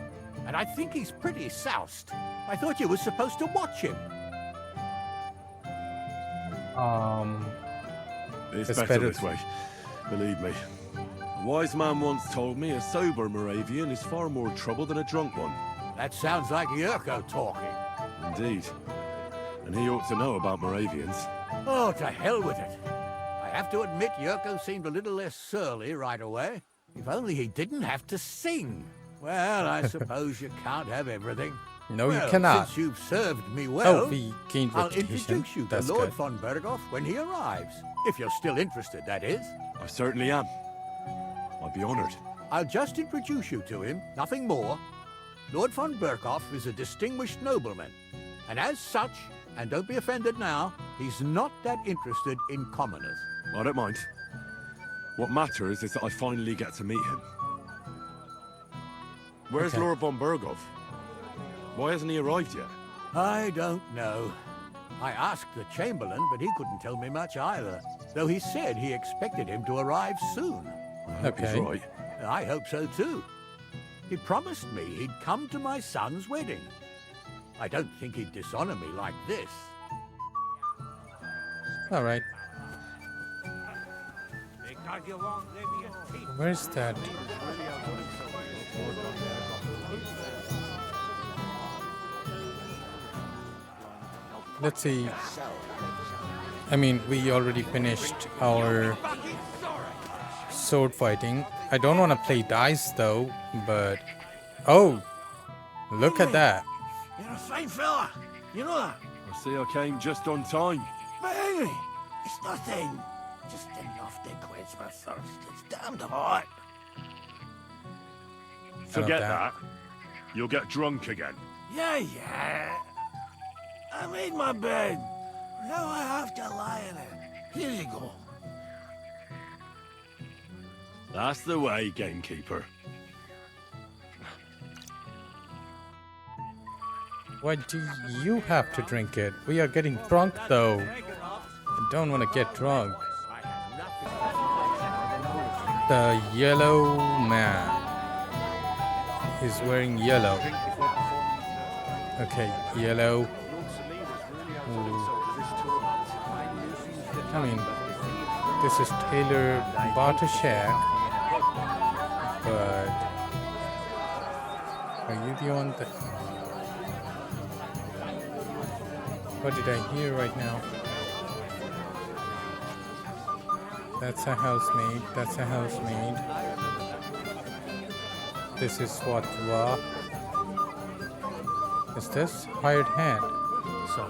and I think he's pretty soused. I thought you were supposed to watch him. It's better this way. Believe me. A wise man once told me a sober Moravian is far more trouble than a drunk one. That sounds like Yurko talking. Indeed. And he ought to know about Moravians. Oh, to hell with it. I have to admit Yurko seemed a little less surly right away. If only he didn't have to sing. Well, I suppose you can't have everything. No, well, you cannot. Since you've served me well, we gained I'll reputation. introduce you to That's Lord good. von Berghoff when he arrives. If you're still interested, that is. I certainly am. I'd be honored. I'll just introduce you to him, nothing more. Lord von Berghoff is a distinguished nobleman. And as such, and don't be offended now, he's not that interested in commoners. I don't mind. What matters is that I finally get to meet him. Where's Okay. Lord von Berghoff? Why hasn't he arrived yet? I don't know. I asked the Chamberlain, but he couldn't tell me much either. Though he said he expected him to arrive soon. I hope he's Okay. right. I hope so too. He promised me he'd come to my son's wedding. I don't think he'd dishonor me like this. Alright. Where's that? Let's see. I mean, we already finished our sword fighting. I don't want to play dice though, but... Oh! Look at that. You're a fine fella. You know that? I see I came just on time. But Henry, it's nothing. Just enough to quench my thirst. It's damned hot. Forget that. that. You'll get drunk again. Yeah. I made my bed. Now I have to lie in it. Here you go. That's the way, gamekeeper. Why do you have to drink it? We are getting drunk though. I don't want to get drunk. The yellow man is wearing yellow. Okay, yellow. Ooh. I mean, this is Taylor Bartoshak, but are you the one that... What did I hear right now? That's a housemaid. That's a housemaid. This is what raw. Is this hired hand? So,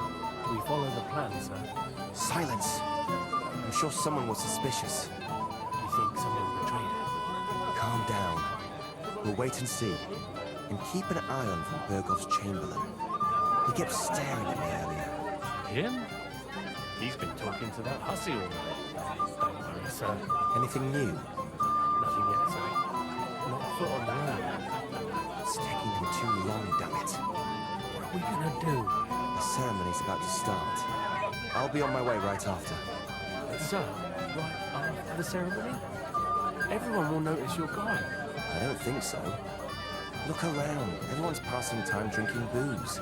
do we follow the plan, sir? Silence. I'm sure someone was suspicious. You think someone betrayed us? down. We'll wait and see, and keep an eye on von Bergoff's Chamberlain. He kept staring at me earlier. Him? He's been talking to that hussy all night. Don't worry, sir. Anything new? Nothing yet, sir. Not a foot on the road. It's taking them too long, damn it. What are we gonna do? The ceremony's about to start. I'll be on my way right after. Sir, right after the ceremony? Everyone will notice you're gone. I don't think so. Look around. Everyone's passing time drinking booze.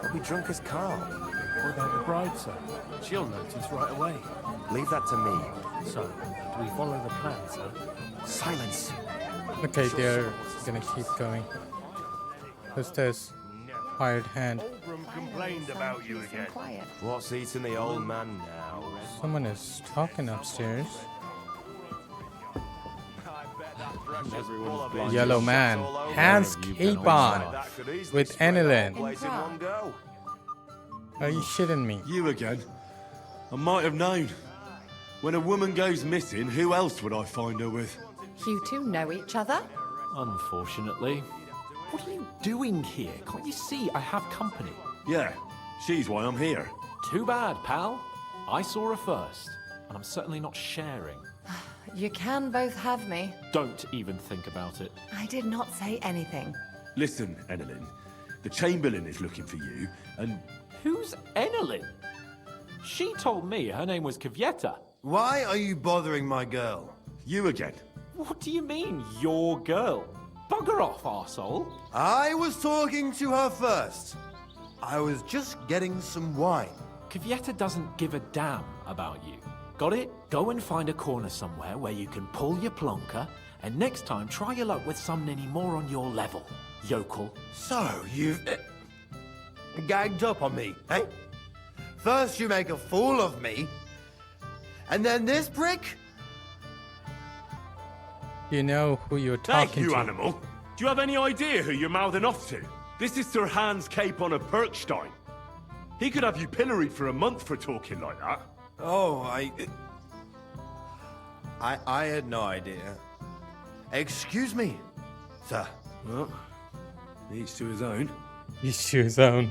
They'll be drunk as Carl. What about the bride, sir? She'll notice right away. Leave that to me. So, do we follow the plan, sir? Silence. Okay, they're gonna keep going. Who's this? Hired hand. Oldham complained about you again. Quiet. What's eating the old man now? Someone is talking upstairs. Yellow man. Hands keep on. With aniline. Are you shitting me? You again? I might have known. When a woman goes missing, who else would I find her with? You two know each other? Unfortunately. What are you doing here? Can't you see I have company? Yeah, she's why I'm here. Too bad, pal. I saw her first, and I'm certainly not sharing. You can both have me. Don't even think about it. I did not say anything. Listen, Enelin, the Chamberlain is looking for you, and... Who's Enelin? She told me her name was Kvyetta. Why are you bothering my girl? You again. What do you mean, your girl? Bugger off, arsehole. I was talking to her first. I was just getting some wine. Kvyetta doesn't give a damn about you. Got it? Go and find a corner somewhere where you can pull your plonker, and next time try your luck with someone any more on your level, yokel. So, you've... gagged up on me, eh? First you make a fool of me, and then this prick? You know who you're talking you to. animal! Do you have any idea who you're mouthing off to? This is Sir Hans Cape on a Perkstein. He could have you pilloried for a month for talking like that. Oh, I had no idea. Excuse me, sir. Well, each to his own. Each to his own.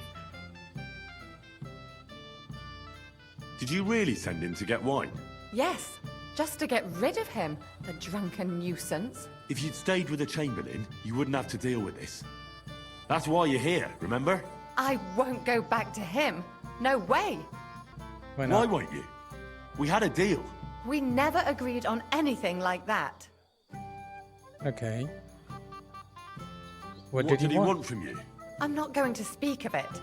Did you really send him to get wine? Yes, just to get rid of him, the drunken nuisance. If you'd stayed with the Chamberlain, you wouldn't have to deal with this. That's why you're here, remember? I won't go back to him. No way. Why not? Why won't you? We had a deal. We never agreed on anything like that. Okay. What What did he want? want from you? I'm not going to speak of it.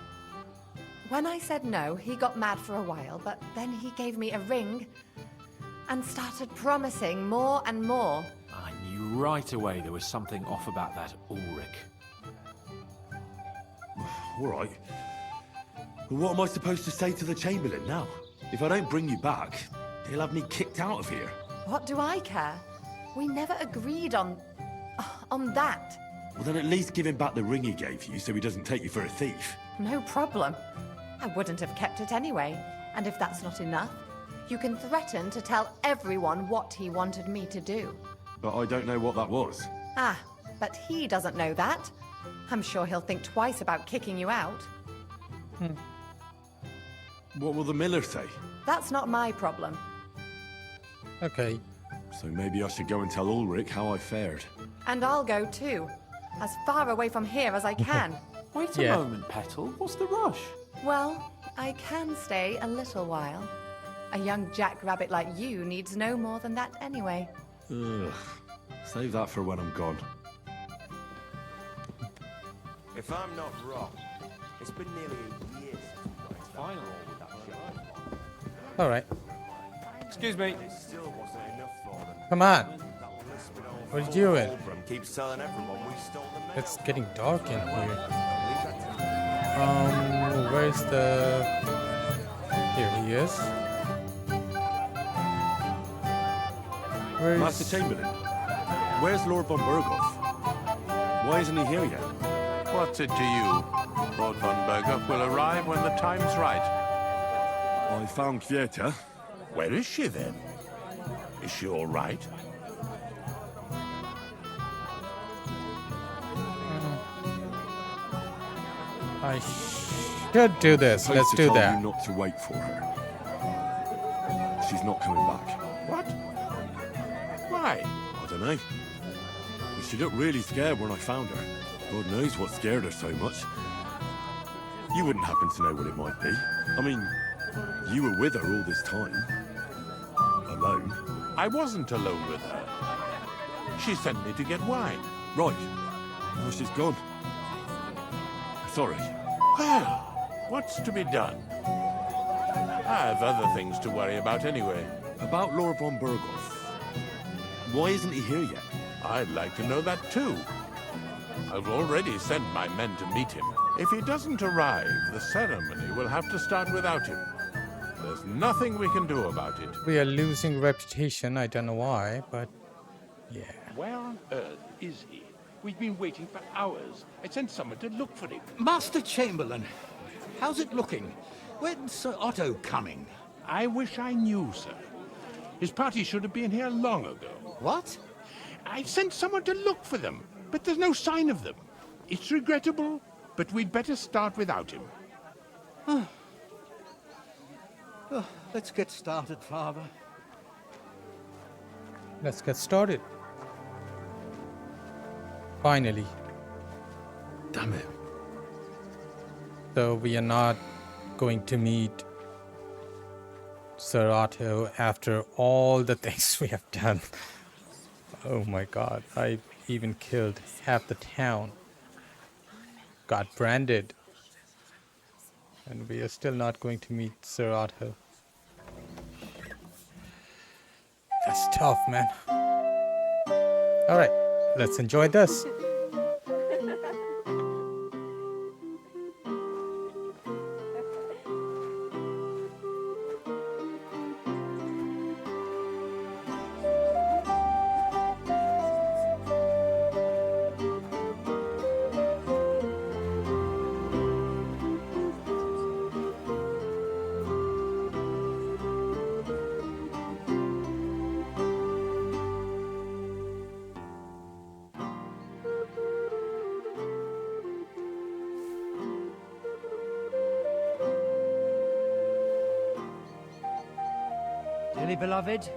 When I said no, he got mad for a while, but then he gave me a ring and started promising more and more. I knew right away there was something off about that Ulrich. All right. Well, what am I supposed to say to the Chamberlain now? If I don't bring you back, he'll have me kicked out of here. What do I care? We never agreed on that. Well, then at least give him back the ring he gave you so he doesn't take you for a thief. No problem. I wouldn't have kept it anyway. And if that's not enough, you can threaten to tell everyone what he wanted me to do. But I don't know what that was. Ah, but he doesn't know that. I'm sure he'll think twice about kicking you out. What will the miller say? That's not my problem. Okay. So maybe I should go and tell Ulrich how I fared. And I'll go too. As far away from here as I can. Wait a moment, Petal. What's the rush? Well, I can stay a little while. A young jackrabbit like you needs no more than that anyway. Ugh. Save that for when I'm gone. If I'm not wrong, it's been nearly a year since we got final with that shot. All right. Excuse me. It still wasn't enough for them. Come on. That lisping old What are you fool doing? Oldham keeps telling everyone we stole the mail. It's getting dark in here. Leave that to me. Where's the... Here he is. Where's... Master Chamberlain, where's Lord von Bergoff? Why isn't he here yet? What's it to you? Lord von Bergoff will arrive when the time's right. I found Kvyetta. Where is she then? Is she all right? I should do this. Supposed Let's to do tell that. you not to wait for her. She's not coming back. What? Why? I don't know. But she looked really scared when I found her. God knows what scared her so much. You wouldn't happen to know what it might be. I mean, you were with her all this time. Alone. I wasn't alone with her. She sent me to get wine. Right. Oh, she's gone. Sorry. Well, what's to be done? I have other things to worry about anyway. About Lord von Berghoff. Why isn't he here yet? I'd like to know that too. I've already sent my men to meet him. If he doesn't arrive, the ceremony will have to start without him. There's nothing we can do about it. We are losing reputation. I don't know why, but yeah. Where on earth is he? We've been waiting for hours. I sent someone to look for him. Master Chamberlain, how's it looking? When's Sir Otto coming? I wish I knew, sir. His party should have been here long ago. What? I sent someone to look for them, but there's no sign of them. It's regrettable, but we'd better start without him. Let's get started, Father. Let's get started. Finally. Damn it. So we are not going to meet Sir Otto after all the things we have done. Oh my god, I even killed half the town. Got branded. And we are still not going to meet Sir Otto. That's tough, man. Alright, let's enjoy this. Dearly beloved,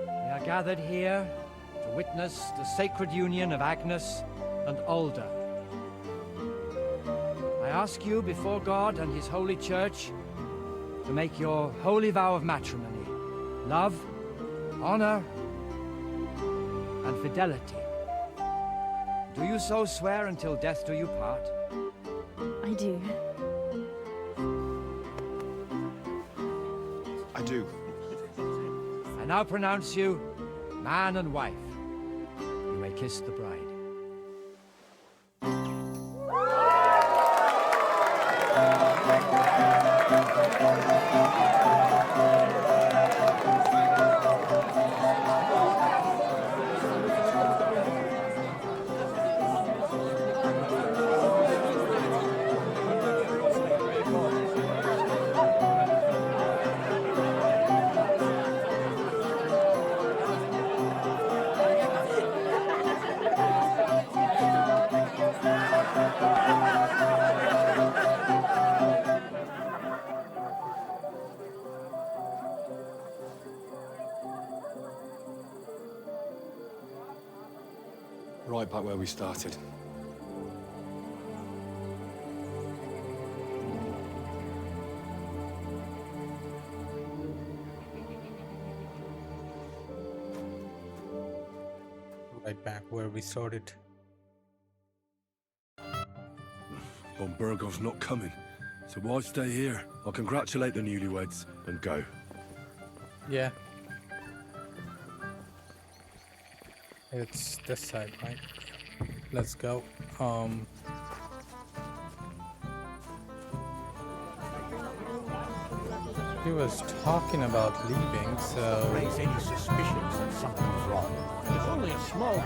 we are gathered here to witness the sacred union of Agnes and Alda. I ask you before God and His holy church to make your holy vow of matrimony, love, honor, and fidelity. Do you so swear until death do you part? I do. I do. I now pronounce you man and wife. You may kiss the bride. Right back where we started. Right back where we started. Von Bergoff's not coming, so why stay here? I'll congratulate the newlyweds and go. Yeah. It's this side, right? Let's go. He was talking about leaving, so... Raise any suspicions that something's wrong. It's only a small...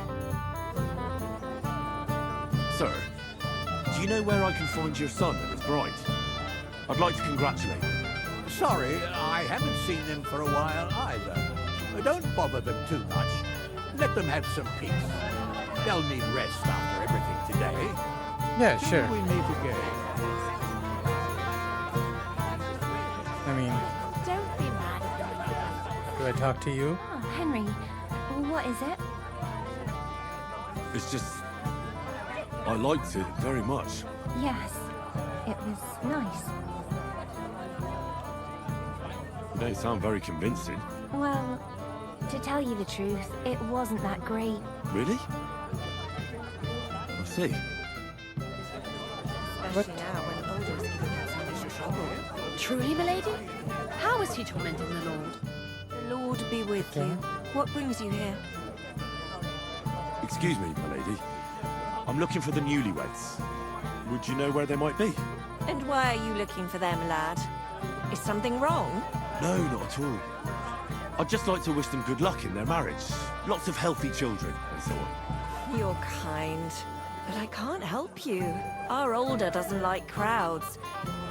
Sir, do you know where I can find your son and his bride? I'd like to congratulate them. Sorry, I haven't seen them for a while either. Don't bother them too much. Let them have some peace. They'll need rest after everything today. Yeah, sure. Till we meet again. Do I talk to you? Oh, Henry, what is it? It's just... I liked it very much. Yes, it was nice. You don't sound very convincing. Well, to tell you the truth, it wasn't that great. Really? I see. Especially now when Alder's giving us so much trouble. Truly, milady? How was he tormenting the Lord? The Lord be with you. What brings you here? Excuse me, my lady. I'm looking for the newlyweds. Would you know where they might be? And why are you looking for them, lad? Is something wrong? No, not at all. I'd just like to wish them good luck in their marriage. Lots of healthy children, and so on. You're kind, but I can't help you. Our Alder doesn't like crowds,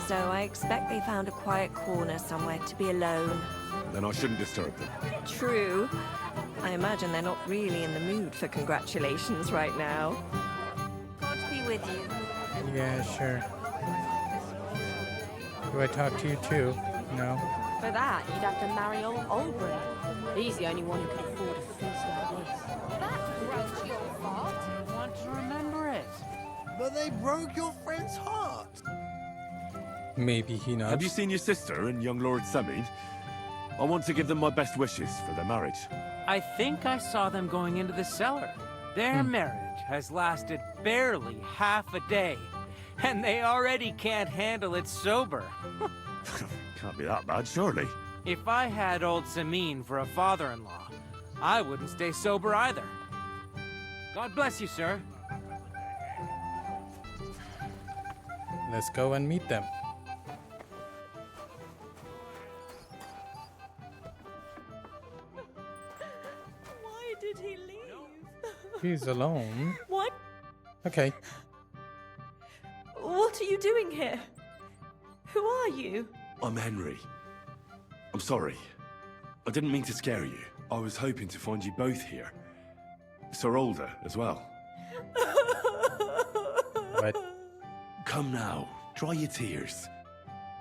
so I expect they found a quiet corner somewhere to be alone. Then I shouldn't disturb them. True. I imagine they're not really in the mood for congratulations right now. God be with you. Yeah, sure. Do I talk to you too? No. For that, you'd have to marry old Olbrin. He's the only one who could afford a feast like this. That broke your heart. I want to remember it. But they broke your friend's heart. Maybe he knows. Have you seen your sister and young Lord Semin? I want to give them my best wishes for their marriage. I think I saw them going into the cellar. Their marriage has lasted barely half a day, and they already can't handle it sober. Can't be that bad, surely. If I had old Samin for a father-in-law, I wouldn't stay sober either. God bless you, sir. Let's go and meet them. Why did he leave? He's alone. What? Okay. What are you doing here? Who are you? I'm Henry. I'm sorry. I didn't mean to scare you. I was hoping to find you both here. Sir Alder as well. Right. Come now, dry your tears.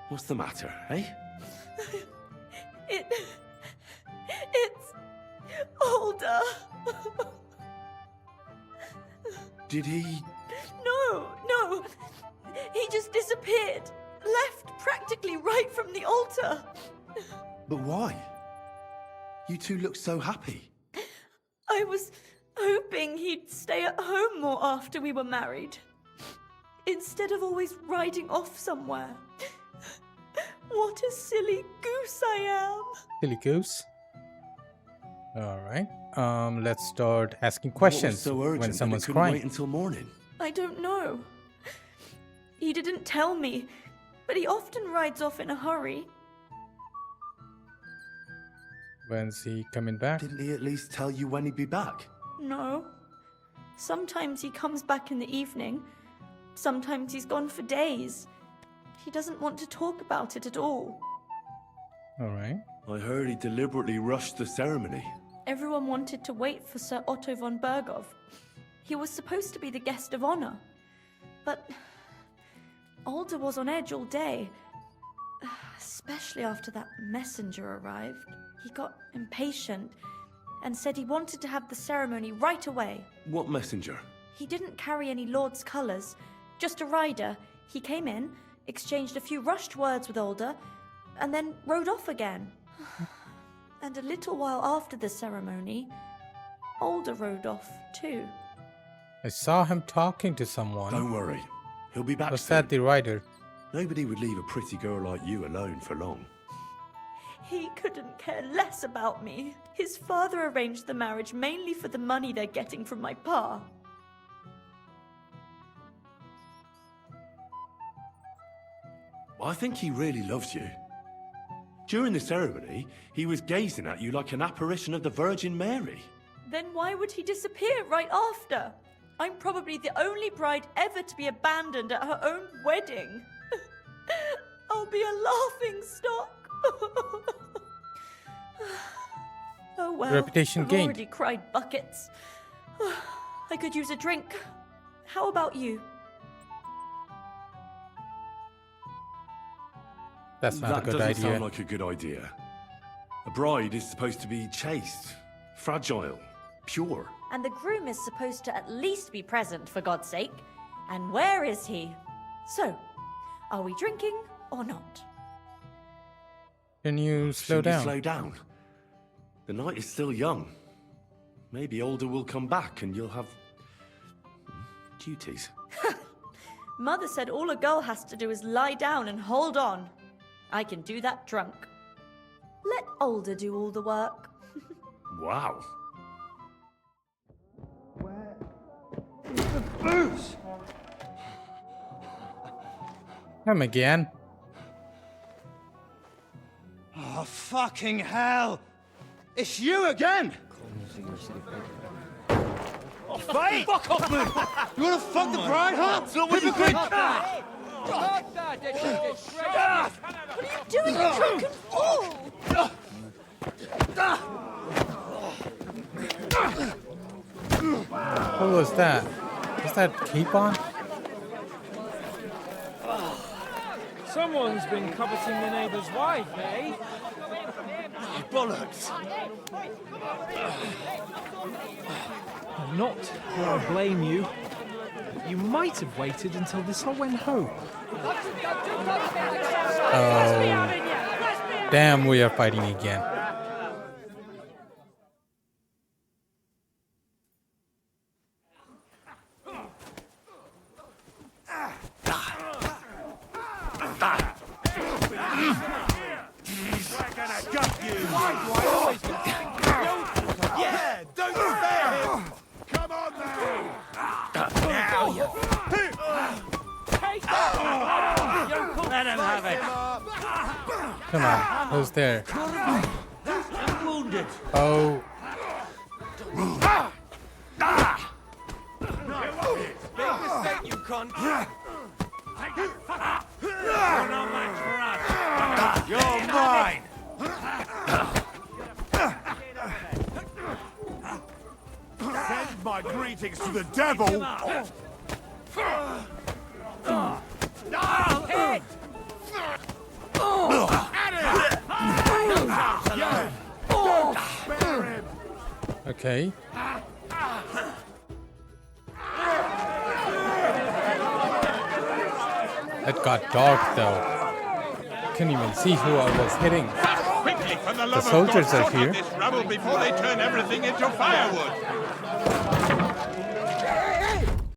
What's the matter, eh? It's Alder. Did he... No. He just disappeared. Left practically right from the altar. But why? You two look so happy. I was hoping he'd stay at home more after we were married. Instead of always riding off somewhere. What a silly goose I am. Silly goose. Alright. Let's start asking questions so urgent when someone's that it couldn't crying. wait until morning? I don't know. He didn't tell me, but he often rides off in a hurry. When's he coming back? Didn't he at least tell you when he'd be back? No. Sometimes he comes back in the evening. Sometimes he's gone for days. He doesn't want to talk about it at all. Alright. I heard he deliberately rushed the ceremony. Everyone wanted to wait for Sir Otto von Berghoff. He was supposed to be the guest of honor. But Alder was on edge all day. Especially after that messenger arrived. He got impatient and said he wanted to have the ceremony right away. What messenger? He didn't carry any lord's colours, just a rider. He came in, exchanged a few rushed words with Alder, and then rode off again. And a little while after the ceremony, Alder rode off too. I saw him talking to someone. Don't worry. He'll be back Was soon. that the rider? Nobody would leave a pretty girl like you alone for long. He couldn't care less about me. His father arranged the marriage mainly for the money they're getting from my pa. I think he really loves you. During the ceremony, he was gazing at you like an apparition of the Virgin Mary. Then why would he disappear right after? I'm probably the only bride ever to be abandoned at her own wedding. I'll be a laughing stock. Oh well, Reputation I've gained. already cried buckets. I could use a drink. How about you? That's not a good That doesn't idea. sound like a good idea. A bride is supposed to be chaste, fragile, pure. And the groom is supposed to at least be present, for God's sake. And where is he? So, are we drinking or not? Can you slow down? Slow down. The night is still young. Maybe Older will come back and you'll have duties. Mother said all a girl has to do is lie down and hold on. I can do that drunk. Let Older do all the work. Wow. The booze! Come again. Oh, fucking hell! It's you again! Oh, fight! Fuck off, man! You wanna fuck the bride, huh? Hypocrite! What are you doing, you drunken fool? What was that? Was that cape on? Someone's been coveting the neighbor's wife, eh? Bollocks! Not that I blame you. You might have waited until this all went home. Oh. Damn, we are fighting again. Yeah, don't spare him! Come on now! Let him have it. Come on, who's there? I'm wounded. Oh. Big mistake, you cunt. You're no match for us. You're mine. Send my greetings to the devil! Head! Okay. It got dark though. Couldn't even see who I was hitting. Quickly, for the The love of soldiers God, are sort out here. this rubble before they turn everything into firewood.